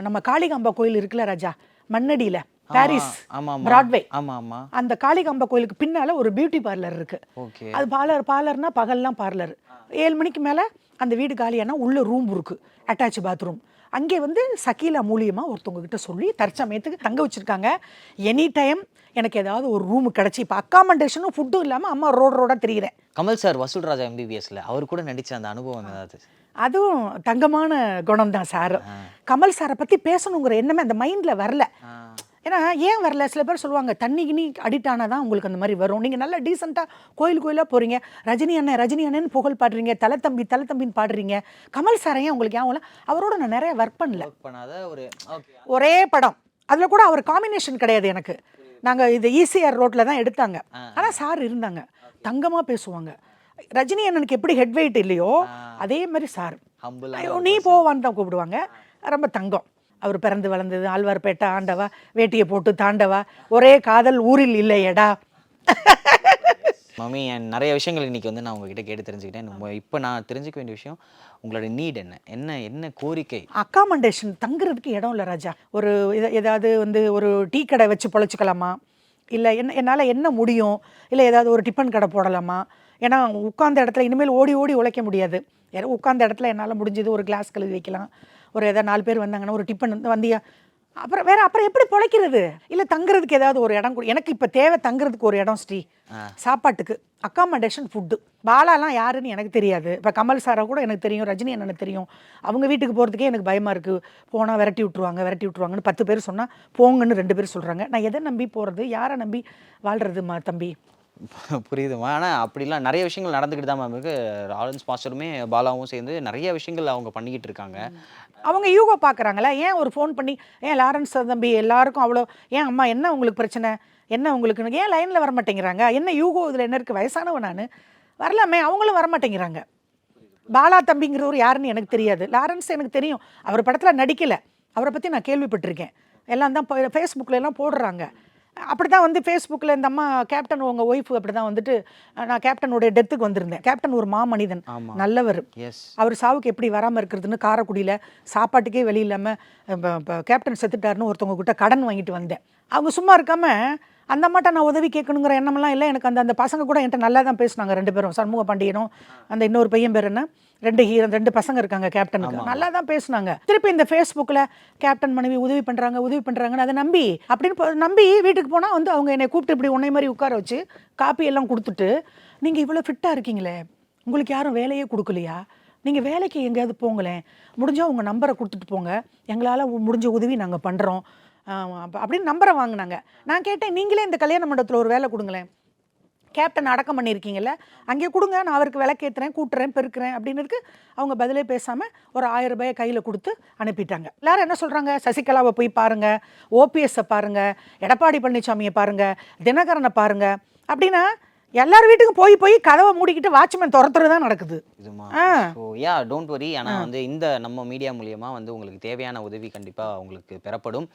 நம்ம காளிகாம்பா கோயில் இருக்குல்ல ராஜா, மண்ணடியில், பாரிஸ், பிராட்வே, அந்த காளிகாம்பா கோயிலுக்கு பின்னால் ஒரு பியூட்டி பார்லர் இருக்கு. அது பார்லர்னா பகல்லாம் பார்லர். 7 மணிக்கு மேலே அந்த வீடு காலியானா உள்ள ரூம் இருக்கு, அட்டாச் பாத்ரூம். அங்கே வந்து சகீலா மூலியமாக ஒருத்தவங்க கிட்ட சொல்லி தற்சமயத்துக்கு தங்க வச்சுருக்காங்க. எனி டைம் எனக்கு ஏதாவது ஒரு ரூமு கிடச்சி, இப்போ அக்காமண்டேஷனும் ஃபுட்டும் இல்லாமல் அம்மா ரோடாக திரியிறேன். கமல் சார் வசூல் ராஜா எம்பிபிஎஸ்ல அவர் கூட நடிச்ச அந்த அனுபவம் ஏதாவது? அதுவும் தங்கமான குணம் தான் சார். கமல் சாரை பற்றி பேசணுங்கிற எண்ணமே அந்த மைண்டில் வரல. ஏன்னா ஏன் வரல, சில பேர் சொல்லுவாங்க தண்ணி கிணி அடிக்ட் ஆனால் தான் உங்களுக்கு அந்த மாதிரி வரும். நீங்கள் நல்லா டீசெண்டாக கோயிலாக போகிறீங்க, ரஜினி அண்ணன்னு புகழ் பாடுறீங்க, தலை தம்பின்னு பாடுறீங்க. கமல் சாரை ஏன் உங்களுக்கு ஏன் அவரோட நான் நிறைய ஒர்க் பண்ணல. ஒரே படம், அதில் கூட அவர் காம்பினேஷன் கிடையாது எனக்கு. நாங்கள் இது ஈசிஆர் ரோட்டில் தான் எடுத்தாங்க. ஆனால் சார் இருந்தாங்க, தங்கமாக பேசுவாங்க. ரஜினி அண்ணனுக்கு எப்படி ஹெட் வெயிட் இல்லையோ அதே மாதிரி சார் ஐயோ நீ போவான்னு தான் கூப்பிடுவாங்க. ரொம்ப தங்கம். அவர் பிறந்து வளர்ந்தது ஆழ்வார்பேட்டை, ஆண்டவா, வேட்டியை போட்டு தாண்டவா, ஒரே காதல் ஊரில் இல்லையடா. மம்மி நிறைய விஷயங்கள் இன்னைக்கு வந்து நான் உங்ககிட்ட கேட்டு தெரிஞ்சுக்கிட்டேன். இப்போ நான் தெரிஞ்சுக்க வேண்டிய விஷயம், உங்களோட நீட் என்ன கோரிக்கை? அக்காமண்டேஷன் தங்குறதுக்கு இடம் இல்லை ராஜா. ஒரு ஏதாவது வந்து ஒரு டீ கடை வச்சு பொழைச்சிக்கலாமா, இல்லை என்னால் என்ன முடியும், இல்லை ஏதாவது ஒரு டிஃபன் கடை போடலாமா. ஏன்னா உட்கார்ந்த இடத்துல இனிமேல் ஓடி உழைக்க முடியாது. உட்கார்ந்த இடத்துல என்னால் முடிஞ்சது ஒரு கிளாஸ் கழுவி வைக்கலாம், ஒரு ஏதாவது 4 பேர் வந்தாங்கன்னா ஒரு டிஃபன் வந்தியா, அப்புறம் எப்படி பொழைக்கிறது. இல்லை தங்குறதுக்கு ஏதாவது ஒரு இடம் எனக்கு இப்போ தேவை. தங்குறதுக்கு ஒரு இடம் ஸ்ரீ, சாப்பாட்டுக்கு அக்காமண்டேஷன், ஃபுட்டு. பாலாலாம் யாருன்னு எனக்கு தெரியாது. இப்போ கமல் சாரை கூட எனக்கு தெரியும், ரஜினி என்னன்னு தெரியும். அவங்க வீட்டுக்கு போகிறதுக்கே எனக்கு பயமாக இருக்குது. போனால் விரட்டி விட்ருவாங்கன்னு 10 பேர் சொன்னால் போங்கன்னு 2 பேர் சொல்கிறாங்க. நான் எதை நம்பி போகிறது, யாரை நம்பி வாழ்கிறதுமா தம்பி? புரியுதுமா. ஆனால் அப்படிலாம் நிறைய விஷயங்கள் நடந்துக்கிட்டு தான் மேம் இருக்குது. லாரன்ஸ் மாஸ்டருமே பாலாவும் சேர்ந்து நிறைய விஷயங்கள் அவங்க பண்ணிக்கிட்டு இருக்காங்க. அவங்க யூகோ பார்க்குறாங்களா? ஏன் ஒரு ஃபோன் பண்ணி, ஏன் லாரன்ஸ் தம்பி எல்லாருக்கும் அவ்வளோ, ஏன் அம்மா என்ன உங்களுக்கு பிரச்சனை, என்ன உங்களுக்கு, ஏன் லைனில் வர மாட்டேங்கிறாங்க, என்ன யூகோ இதில் என்ன இருக்குது, வயசானவன் நான் வரலாமே, அவங்களும் வர மாட்டேங்கிறாங்க. பாலா தம்பிங்கிறவர் யாருன்னு எனக்கு தெரியாது, லாரன்ஸ் எனக்கு தெரியும், அவர் படத்தில் நடிக்கலை, அவரை பற்றி நான் கேள்விப்பட்டிருக்கேன். எல்லாம் தான் ஃபேஸ்புக்கில் எல்லாம் போடுறாங்க. அப்படி தான் வந்து ஃபேஸ்புக்கில் இந்த அம்மா கேப்டன் உங்கள் ஒய்ஃபு அப்படி தான் வந்துட்டு, நான் கேப்டனுடைய டெத்துக்கு வந்திருந்தேன். கேப்டன் ஒரு மாமனிதன், நல்லவர். அவர் சாவுக்கு எப்படி வராமல் இருக்கிறதுன்னு காரைக்குடியில் சாப்பாட்டுக்கே வெளி இல்லாமல் கேப்டன் செத்துட்டாருன்னு ஒருத்தவங்க கிட்ட கடன் வாங்கிட்டு வந்தேன். அவங்க சும்மா இருக்காமல் அந்த அம்மாட்ட நான் உதவி கேட்கணுங்கிற எண்ணமெல்லாம் இல்லை எனக்கு. அந்த பசங்க கூட என்கிட்ட நல்லா தான் பேசினாங்க 2 பேரும், சண்முக பாண்டியனும் அந்த இன்னொரு பையன் பேர் என்ன, 2 பசங்க இருக்காங்க கேப்டனுக்கு, நல்லா தான் பேசினாங்க. திருப்பி இந்த ஃபேஸ்புக்கில் கேப்டன் மனைவி உதவி பண்ணுறாங்கன்னு அதை நம்பி வீட்டுக்கு போனால் வந்து அவங்க என்னை கூப்பிட்டு இப்படி உன்னை மாதிரி உட்கார வச்சு காப்பி எல்லாம் கொடுத்துட்டு, நீங்கள் இவ்வளோ ஃபிட்டாக இருக்கீங்களே, உங்களுக்கு யாரும் வேலையே கொடுக்கலையா, நீங்கள் வேலைக்கு எங்கேயாவது போங்களேன், முடிஞ்சால் உங்கள் நம்பரை கொடுத்துட்டு போங்க, எங்களால் முடிஞ்ச உதவி நாங்கள் பண்ணுறோம் அப்படின்னு நம்பரை வாங்கினாங்க. நான் கேட்டேன், நீங்களே இந்த கல்யாண மண்டபத்தில் ஒரு வேலை கொடுங்களேன், கேப்டன் அடக்கம் பண்ணியிருக்கீங்கல்ல, அங்கே கொடுங்க, நான் அவருக்கு விளக்கேற்றுறேன், கூட்டுறேன், பெருக்கிறேன் அப்படின்னு. அவங்க பதிலே பேசாமல் ஒரு 1000 ரூபாயை கையில் கொடுத்து அனுப்பிட்டாங்க. எல்லாரும் என்ன சொல்கிறாங்க, சசிகலாவை போய் பாருங்கள், ஓபிஎஸ்ஸை பாருங்கள், எடப்பாடி பழனிசாமியை பாருங்கள், தினகரனை பாருங்கள் அப்படின்னா எல்லார் வீட்டுக்கும் போய் கதவை மூடிக்கிட்டு வாட்ச்மேன் துரத்துறது தான் நடக்குது. Don't worry. ஆனால் வந்து இந்த நம்ம மீடியா மூலியமா வந்து உங்களுக்கு தேவையான உதவி கண்டிப்பாக உங்களுக்கு பெறப்படும்.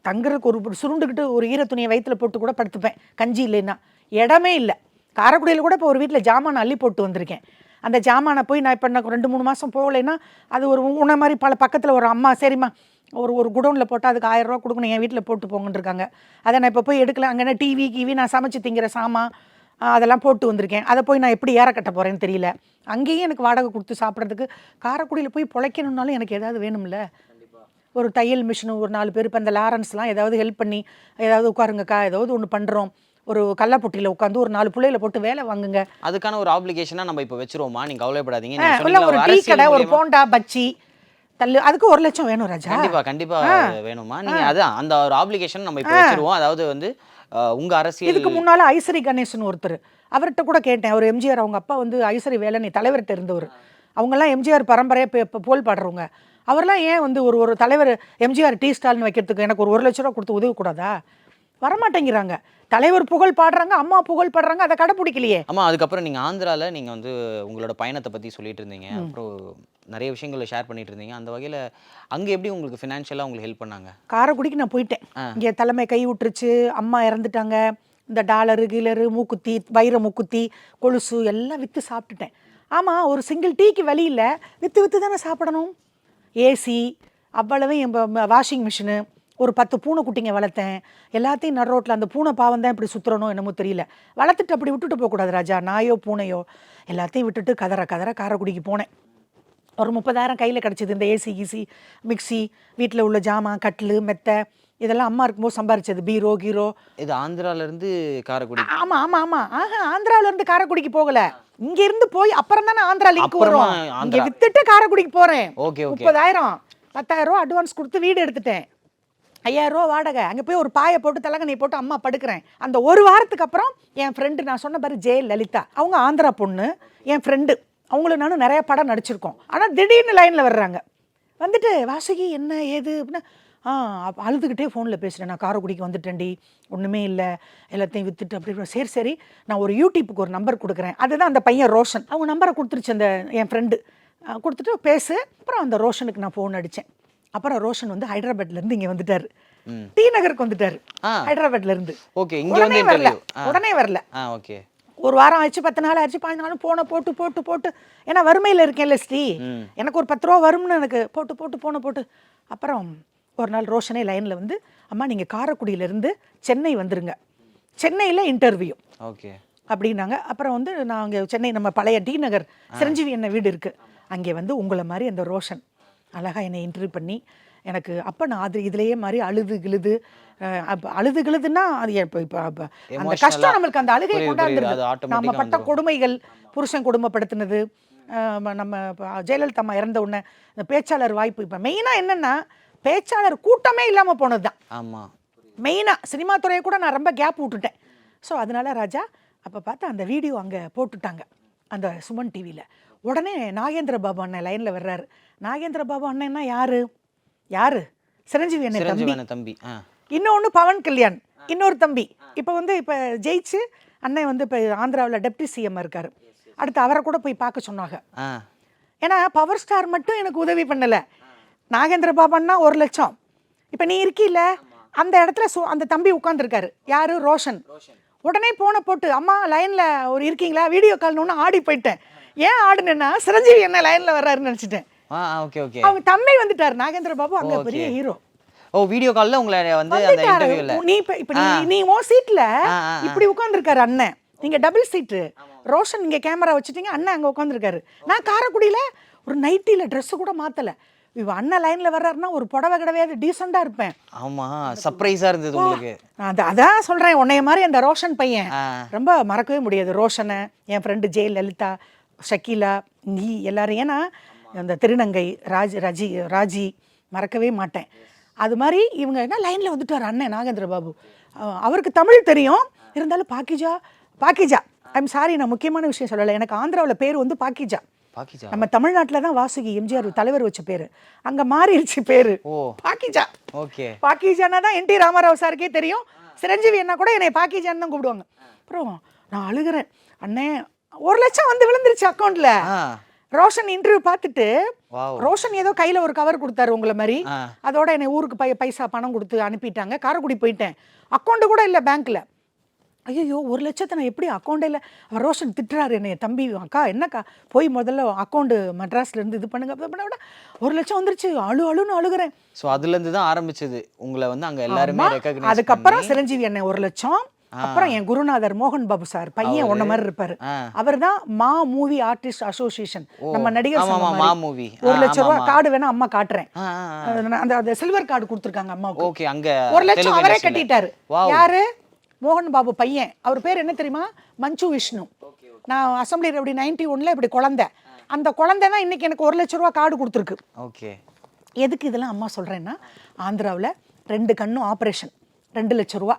தங்குறதுக்கு ஒரு சுருண்டுக்கிட்டு ஒரு ஈர துணியை வயிற்றுல போட்டு கூட படுத்துப்பேன், கஞ்சி இல்லைன்னா. இடமே இல்லை. காரைக்குடியில் கூட இப்போ ஒரு வீட்டில் ஜாமான் அள்ளி போட்டு வந்திருக்கேன். அந்த ஜாமானை போய் நான் இப்போ 2-3 மாதம் போகலைன்னா அது ஒரு உன்ன மாதிரி பக்கத்தில் ஒரு அம்மா, சரிம்மா ஒரு குடோனில் போட்டால் அதுக்கு 1000 ரூபா கொடுக்கணும், என் வீட்டில் போட்டு போங்கன்னு இருக்காங்க. அதை நான் இப்போ போய் எடுக்கல. அங்கே டிவி நான் சமைச்சு திங்கிற சாமான் அதெல்லாம் போட்டு வந்திருக்கேன். அதை போய் நான் எப்படி ஏற கட்ட போகிறேன்னு தெரியல. அங்கேயும் எனக்கு வாடகை கொடுத்து சாப்பிட்றதுக்கு காரைக்குடியில் போய் பிழைக்கணுன்னாலும் எனக்கு ஏதாவது வேணும்ல. ஒரு தையல் மிஷினு ஒரு 4 பேர், இப்போ இந்த லாரன்ஸ்லாம் ஏதாவது ஹெல்ப் பண்ணி ஏதாவது உட்காருங்கக்கா, ஏதாவது ஒன்று பண்ணுறோம், ஒரு கல்லாப்பொட்டியில் உட்காந்து ஒரு 4 பிள்ளைகளை போட்டு வேலை வாங்குங்க. அதுக்கான ஒரு ஆப்ளிகேஷனாக நம்ம இப்போ வச்சிருவோமா, நீங்கள் கவலைப்படாதீங்க. ஒரு டீ கடை, ஒரு போண்டா பச்சி தள்ளு, அதுக்கு 1 லட்சம் வேணும் ராஜா. கண்டிப்பா வேணுமா? நீங்க அதான் அந்த ஒரு ஆப்ளிகேஷன் நம்ம இப்போ வச்சிருவோம். அதாவது வந்து உங்க அரசியல். இதுக்கு முன்னால ஐசரி கணேசன் ஒருத்தர், அவர்கிட்ட கூட கேட்டேன். அவர் எம்ஜிஆர் அவங்க அப்பா வந்து ஐசரி வேலனை தலைவர்கிட்ட இருந்தவர். அவங்கெல்லாம் எம்ஜிஆர் பரம்பரையாக புகழ் பாடுறவங்க. அவர்லாம் ஏன் வந்து ஒரு தலைவர் எம்ஜிஆர் டீ ஸ்டால்னு வைக்கிறதுக்கு எனக்கு ஒரு 1 லட்ச ரூபா கொடுத்து உதவக்கூடாதா? வரமாட்டேங்கிறாங்க. தலைவர் புகழ் பாடுறாங்க, அம்மா புகழ் பாடுறாங்க, அதை கடைப்பிடிக்கலையே. ஆமாம். அதுக்கப்புறம் நீங்கள் ஆந்திராவில் நீங்கள் வந்து உங்களோட பயணத்தை பற்றி சொல்லிட்டு இருந்தீங்க, அப்புறம் நிறைய விஷயங்களை ஷேர் பண்ணிட்டு இருந்தீங்க. அந்த வகையில் அங்கே எப்படி உங்களுக்கு ஃபினான்ஷியலாக உங்களுக்கு ஹெல்ப் பண்ணாங்க? காரைக்குடிக்கு நான் போயிட்டேன். இங்கே தலைமை கை விட்டுருச்சு, அம்மா இறந்துட்டாங்க, இந்த டாலரு கீலரு மூக்குத்தி வைர மூக்குத்தி கொலுசு எல்லாம் விற்று சாப்பிட்டுட்டேன். ஆமாம், ஒரு சிங்கிள் டீக்கு வழி இல்லை, விற்று தானே சாப்பிடணும். ஏசி அவ்வளவையும், வாஷிங் மிஷினு, ஒரு 10 பூனை குட்டிங்க வளர்த்தேன். எல்லாத்தையும் நடு ரோட்டில் அந்த பூனை பாவம் தான் இப்படி சுற்றுறனோ என்னமோ தெரியல. வளர்த்துட்டு அப்படி விட்டுட்டு போகக்கூடாது ராஜா. நாயோ பூனையோ எல்லாத்தையும் விட்டுட்டு கதற காரைக்குடிக்கு போனேன். ஒரு 30,000 கையில் கிடச்சிது. இந்த ஏசி கீசி மிக்சி வீட்டில் உள்ள ஜாமான் கட்டில் மெத்தை இதெல்லாம் அம்மா இருக்கும்போது சம்பாரிச்சது. பீரோ கீரோ. இது ஆந்திராலேருந்து காரைக்குடி. ஆமாம் ஆமாம் ஆமாம். ஆந்திராவிலேருந்து காரைக்குடிக்கு போகலை, இங்கேருந்து போய் அப்புறம் தானே ஆந்திரா லிங்க் வரும். இங்கே வித்துட்டு காரைக்குடிக்கு போகிறேன். Okay okay. 30,000 10,000 அட்வான்ஸ் கொடுத்து வீடு எடுத்துட்டேன். 5,000 வாடகை. அங்கே போய் ஒரு பாயை போட்டு தலைகணி போட்டு அம்மா படுக்கிறேன். அந்த ஒரு வாரத்துக்கு அப்புறம் என் ஃப்ரெண்டு, நான் சொன்ன பாரு ஜெய லலிதா, அவங்க ஆந்திரா பொண்ணு, என் ஃப்ரெண்டு, அவங்களும் நானும் நிறைய படம் நடிச்சிருக்கோம். ஆனால் திடீர்னு லைனில் வர்றாங்க. வந்துட்டு வாசுகி என்ன ஏது அப்படின்னா, அழுதுகிட்டே ஃபோனில் பேசுகிறேன், நான் காரைக்குடிக்கு வந்துட்டேன்டி, ஒன்றுமே இல்லை, எல்லாத்தையும் விற்றுட்டு அப்படி. சரி சரி, நான் ஒரு யூடியூப்புக்கு ஒரு நம்பர் கொடுக்குறேன். அதுதான் அந்த பையன் ரோஷன். அவங்க நம்பரை கொடுத்துருச்சு அந்த என் ஃப்ரெண்டு. கொடுத்துட்டு பேசு. அப்புறம் அந்த ரோஷனுக்கு நான் ஃபோன் அடித்தேன். அப்புறம் ரோஷன் வந்து ஹைதராபாத்லேருந்து இங்கே வந்துட்டார். டி நகருக்கு வந்துட்டார் ஹைதராபாத்லேருந்து. ஓகே. இங்கே வந்து வரல, உடனே வரல. ஓகே. ஒரு வாரம் ஆச்சு, 10 நாள் ஆச்சு, 15 நாளும் போனை போட்டு போட்டு போட்டு, ஏன்னா வறுமையில் இருக்கேன்ல ஸ்ரீ, எனக்கு ஒரு 10 ரூபா வரும்னு எனக்கு போட்டு போட்டு போனை போட்டு. அப்புறம் ஒரு நாள் ரோஷனே லைனில் வந்து, அம்மா நீங்கள் காரைக்குடியிலேருந்து சென்னை வந்துருங்க, சென்னையில் இன்டர்வியூ ஓகே அப்படின்னாங்க. அப்புறம் வந்து நாங்கள் சென்னை நம்ம பழைய டி நகர் சிரஞ்சீவி என்ன வீடு இருக்குது, அங்கே வந்து உங்களை மாதிரி அந்த ரோஷன் அழகாக என்னை இன்டர்வியூ பண்ணி எனக்கு. அப்போ நான் அது இதுலேயே மாதிரி அழுது கிழுது, அழுது கிழுதுன்னா அது இப்போ அந்த கஷ்டம் நம்மளுக்கு அந்த அழுகை கொண்டாந்துருது. நம்ம பட்ட கொடுமைகள், புருஷன் கொடுமைப்படுத்தினது, நம்ம ஜெயலலிதா அம்மா இறந்த உடனே இந்த பேச்சாளர் வாய்ப்பு, இப்போ மெயினாக என்னென்னா பேச்சாளர் கூட்டமே இல்லாமல் போனது தான். ஆமாம், மெயினாக சினிமா துறையை கூட நான் ரொம்ப கேப் விட்டுட்டேன். ஸோ அதனால ராஜா அப்போ பார்த்தா அந்த வீடியோ அங்கே போட்டுட்டாங்க அந்த சுமன் டிவியில். உடனே நாகேந்திர பாபு அண்ணன் லைனில் வர்றாரு. நாகேந்திர பாபு அண்ணன்னா யாரு யாரு சிரஞ்சீவி அண்ணன் தம்பி. இன்னொன்று பவன் கல்யாண், இன்னொரு தம்பி. இப்போ வந்து இப்போ ஜெயிச்சு அண்ணன் வந்து இப்போ ஆந்திராவில் டெப்டி சிஎம் இருக்காரு. அடுத்து அவரை கூட போய் பார்க்க சொன்னாங்க. ஏன்னா பவர் ஸ்டார் மட்டும் எனக்கு உதவி பண்ணலை, நாகேந்திர பாபுன்னா 1 லட்சம். இப்போ நீ இருக்கீல்ல அந்த இடத்துல அந்த தம்பி உட்காந்துருக்காரு, யாரு ரோஷன். உடனே போனை போட்டு, அம்மா லைனில் ஒரு இருக்கீங்களா, வீடியோ கால்னு ஆடி போயிட்டேன். ஏன் ஆடுனேன்னா சிரஞ்சீவி என்ன லைனில் வர்றாருன்னு நினச்சிட்டேன். Okay okay. அவங்க தம்பி வந்துட்டார் நாகேந்திர பாபு, அங்கே பெரிய ஹீரோ. ஓ, வீடியோ கால்ல உங்களை வந்து அந்த இன்டர்வியூல நீ இப்போ நீ ஓ சீட்ல இப்படி உட்கார்ந்திருக்காரு அண்ணன், நீங்க டபுள் சீட்டு. ரோஷன் இங்க கேமரா வச்சுட்டீங்க, அண்ணன் அங்க உட்கார்ந்திருக்காரு. நான் காரைக்குடியில ஒரு நைட்டில ட்ரெஸ் கூட மாத்தல. இவ அண்ணன் லைன்ல வர்றாருன்னா ஒரு புடவை கிடையாது, டீசெண்டா இருப்பேன். ஆமா, சர்ப்ரைஸா இருந்தது உங்களுக்கு. அதான் சொல்றேன், உன்னைய மாதிரி அந்த ரோஷன் பையன் ரொம்ப மறக்கவே முடியாது. ரோஷனை, என் ஃப்ரெண்டு ஜெய லலிதா, ஷக்கீலா, நீ எல்லாரும். ஏன்னா அந்த திருநங்கை ராஜி மறக்கவே மாட்டேன். அது மாதிரி இவங்க என்ன லைனில் வந்துட்டார் அண்ணன் நாகேந்திர பாபு. அவருக்கு தமிழ் தெரியும், இருந்தாலும் பாக்கிஜா ஐம் சாரி, நான் முக்கியமான விஷயம் சொல்லலை. எனக்கு ஆந்திராவில் பேர் வந்து பாக்கிஜா. நம்ம தமிழ்நாட்டில் தான் வாசுகி எம்ஜிஆர் தலைவர் வச்ச பேர், அங்கே மாறிடுச்சு பேர் பாக்கிஜா. ஓகே, பாக்கிஜானா தான் என்டி ராமாராவ் சாருக்கே தெரியும். சிரஞ்சீவி என்ன கூட என்னை பாக்கிஜான்னு தான் கூப்பிடுவாங்க. அப்புறம் நான் அழுகிறேன், அண்ணே 1 லட்சம் வந்து விழுந்துருச்சு அக்கௌண்ட்ல. ரோஷன் இன்டர்வியூ பார்த்துட்டு, ரோஷன் ஏதோ கையில் ஒரு கவர் கொடுத்தாரு உங்களை மாதிரி, அதோட என்னை ஊருக்கு பைசா பணம் கொடுத்து அனுப்பிட்டாங்க. காரைக்குடி போயிட்டேன், அக்கௌண்ட்டு கூட இல்லை பேங்க்கில். ஐயோ 1 லட்சத்தை நான் எப்படி அக்கௌண்ட்டே இல்லை. அவர் ரோஷன் திட்டுறாரு என்னை, தம்பி அக்கா என்னக்கா போய் முதல்ல அக்கௌண்ட்டு மெட்ராஸ்லேருந்து இது பண்ணுங்க, பண்ண விட 1 லட்சம் வந்துருச்சு. அழுன்னு அழுகிறேன். ஸோ அதுலேருந்து தான் ஆரம்பிச்சது உங்களை வந்து அங்கே எல்லாருமே ரெகக்னைஸ். அதுக்கப்புறம் சிரஞ்சீவி அண்ணன் 1 லட்சம். அப்புறம் என் குருநாதர் மோகன் பாபு சார் பையன் ஒன்ன மாதிரி இருப்பாரு, அவர் தான் மா மூவி ஆர்டிஸ்ட் அசோசியேஷன், நம்ம நடிகர் சங்கம். 1 லட்சம் ரூபாய் கார்டு வேணா அம்மா காட்டுறேன், அந்த சில்வர் கார்டு கொடுத்துருக்காங்க அம்மாவுக்கு. ஓகே, அங்க 1 லட்சம் அவரே கட்டிட்டாரு. யாரு? மோகன் பாபு பையன். அவர் பேர் என்ன தெரியுமா? மஞ்சு விஷ்ணு. நான் அசம்பிளி அப்படி 91ல இப்படி குழந்தை, அந்த குழந்தை தான் இன்னைக்கு எனக்கு 1 லட்ச ரூபா கார்டு கொடுத்துருக்கு. ஓகே, எதுக்கு இதெல்லாம் அம்மா சொல்றேன்னா, ஆந்திராவில் 2 கண்ணும் ஆப்ரேஷன், 2 லட்ச ரூபா.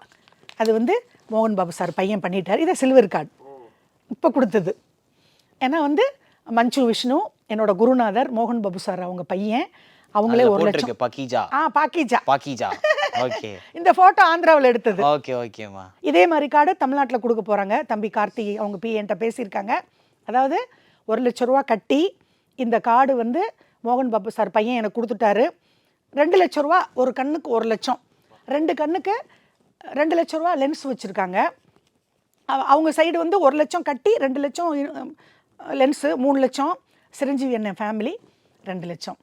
அது வந்து மோகன் பாபு சார் பையன் பண்ணிட்டார். இதை சில்வர் கார்டு இப்போ கொடுத்தது. ஏன்னா வந்து மஞ்சு விஷ்ணு என்னோட குருநாதர், மோகன் பாபு சார் அவங்க பையன், அவங்களே 1 லட்சம். பாக்கிஜா. ஓகே, இந்த போட்டோ ஆந்திராவில் எடுத்தது. ஓகே ஓகேம்மா. இதே மாதிரி கார்டு தமிழ்நாட்டில் கொடுக்க போறாங்க. தம்பி கார்த்தி அவங்க பிஎன்ட்ட பேசியிருக்காங்க. அதாவது 1 லட்ச ரூபா கட்டி இந்த கார்டு வந்து மோகன் பாபு சார் பையன் எனக்கு கொடுத்துட்டாரு. 2 லட்ச ரூபா, ஒரு கண்ணுக்கு 1 லட்சம், 2 கண்ணுக்கு 2 லட்ச ரூபா லென்ஸ் வச்சுருக்காங்க. அவங்க சைடு வந்து 1 லட்சம் கட்டி 2 லட்சம் லென்ஸு, 3 லட்சம். சிரஞ்சீவி அண்ணன் ஃபேமிலி 2 லட்சம்.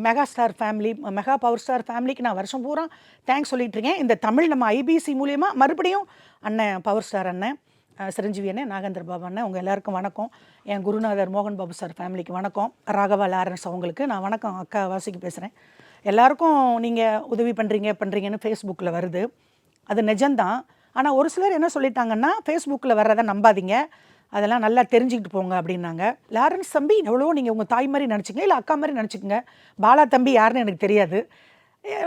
Mega star family, mega power star ஃபேமிலிக்கு நான் வருஷம் பூரா தேங்க்ஸ் சொல்லிட்டு இருக்கேன். இந்த தமிழ் நம்ம ஐபிசி மூலியமாக மறுபடியும் அண்ணன் பவர் ஸ்டார் அண்ணன் சிரஞ்சீவி அண்ணன், நாகேந்திர பாபு அண்ணன், உங்கள் எல்லாருக்கும் வணக்கம். என் குருநாதர் மோகன் பாபு சார் ஃபேமிலிக்கு வணக்கம். ராகவா லாரன்ஸ் அவங்களுக்கு நான் வணக்கம். அக்கா வாசிக்கு பேசுகிறேன். எல்லாருக்கும் நீங்கள் உதவி பண்ணுறீங்கன்னு ஃபேஸ்புக்கில் வருது, அது நிஜம்தான். ஆனால் ஒரு சிலர் என்ன சொல்லிட்டாங்கன்னா, ஃபேஸ்புக்கில் வர்றதை நம்பாதீங்க, அதெல்லாம் நல்லா தெரிஞ்சுக்கிட்டு போங்க அப்படின்னாங்க. லாரன்ஸ் தம்பி எவ்வளோ நீங்கள் உங்கள் தாய் மாதிரி நினச்சிங்க, இல்லை அக்கா மாதிரி நினச்சிக்கங்க. பாலா தம்பி யாருன்னு எனக்கு தெரியாது.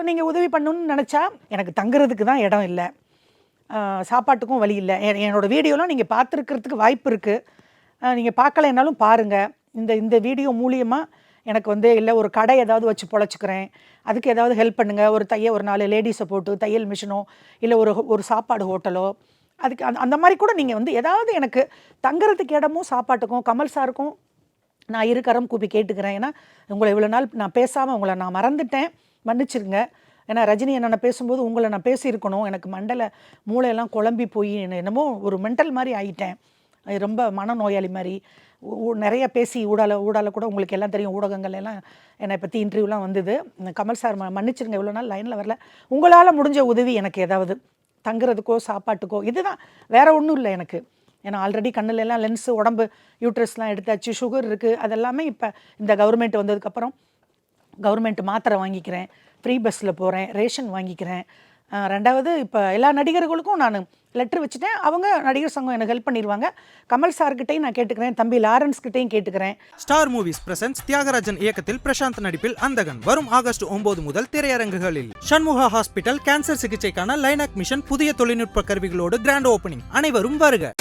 நீங்கள் உதவி பண்ணணுன்னு நினச்சா, எனக்கு தங்குறதுக்கு தான் இடம் இல்லை, சாப்பாட்டுக்கும் வழி இல்லை. என்னோடய வீடியோலாம் நீங்கள் பார்த்துருக்கிறதுக்கு வாய்ப்பு இருக்குது. நீங்கள் பார்க்கலைன்னாலும் பாருங்கள். இந்த வீடியோ மூலியமாக எனக்கு வந்து இல்லை ஒரு கடை ஏதாவது வச்சு பொழைச்சிக்கிறேன், அதுக்கு ஏதாவது ஹெல்ப் பண்ணுங்கள். ஒரு 4 லேடிஸை போட்டு தையல் மிஷினோ, இல்லை ஒரு சாப்பாடு ஹோட்டலோ, அதுக்கு அந்த மாதிரி கூட நீங்கள் வந்து ஏதாவது எனக்கு தங்குறதுக்கு இடமும் சாப்பாட்டுக்கும் கமல் சாருக்கும் நான் இருக்கரம் கூப்பி கேட்டுக்கிறேன். ஏன்னா உங்களை இவ்வளோ நாள் நான் பேசாமல் உங்களை நான் மறந்துட்டேன், மன்னிச்சிருங்க. ஏன்னா ரஜினி என்ன பேசும்போது உங்களை நான் பேசியிருக்கணும். எனக்கு மூளையெல்லாம் குழம்பி போய் என்னமோ ஒரு மென்டல் மாதிரி ஆகிட்டேன், ரொம்ப மனநோயாளி மாதிரி. நிறைய பேசி ஊடால கூட உங்களுக்கு எல்லாம் தெரியும், ஊடகங்கள் எல்லாம் என்னை பற்றி இன்டர்வியூலாம் வந்தது. கமல் சார் மன்னிச்சிருங்க, இவ்வளோ நாள் லைனில் வரல. உங்களால் முடிஞ்ச உதவி எனக்கு ஏதாவது தங்குறதுக்கோ சாப்பாட்டுக்கோ, இதுதான், வேறு ஒன்றும் இல்லை எனக்கு. ஏன்னா ஆல்ரெடி கண்ணுலெல்லாம் லென்ஸு, உடம்பு யூட்ரஸ்லாம் எடுத்தாச்சு, சுகர் இருக்குது. அதெல்லாமே இப்போ இந்த கவர்மெண்ட் வந்ததுக்கப்புறம் கவர்மெண்ட் மாத்திரை வாங்கிக்கிறேன், ஃப்ரீ பஸ்ஸில் போகிறேன், ரேஷன் வாங்கிக்கிறேன். ரெண்டாவது இப்போ எல்லா நடிகர்களுக்கும் நான் லெட்ரு வச்சுட்டேன், அவங்க நடிகர் சங்கம் எனக்கு ஹெல்ப் பண்ணிடுவாங்க. கமல் சார்கிட்டையும் நான் கேட்டுக்கிறேன், தம்பி லாரன்ஸ்கிட்டையும் கேட்டுக்கிறேன். ஸ்டார் மூவிஸ் பிரசன்ஸ் தியாகராஜன் இயக்கத்தில் பிரசாந்த் நடிப்பில் அந்தகன் வரும் ஆகஸ்ட் 9 முதல் திரையரங்குகளில். சண்முகா ஹாஸ்பிட்டல் கேன்சர் சிகிச்சைக்கான லைனாக் மிஷன் புதிய தொழில்நுட்ப கருவிகளோடு கிராண்ட் ஓபனிங். அனைவரும் வருக.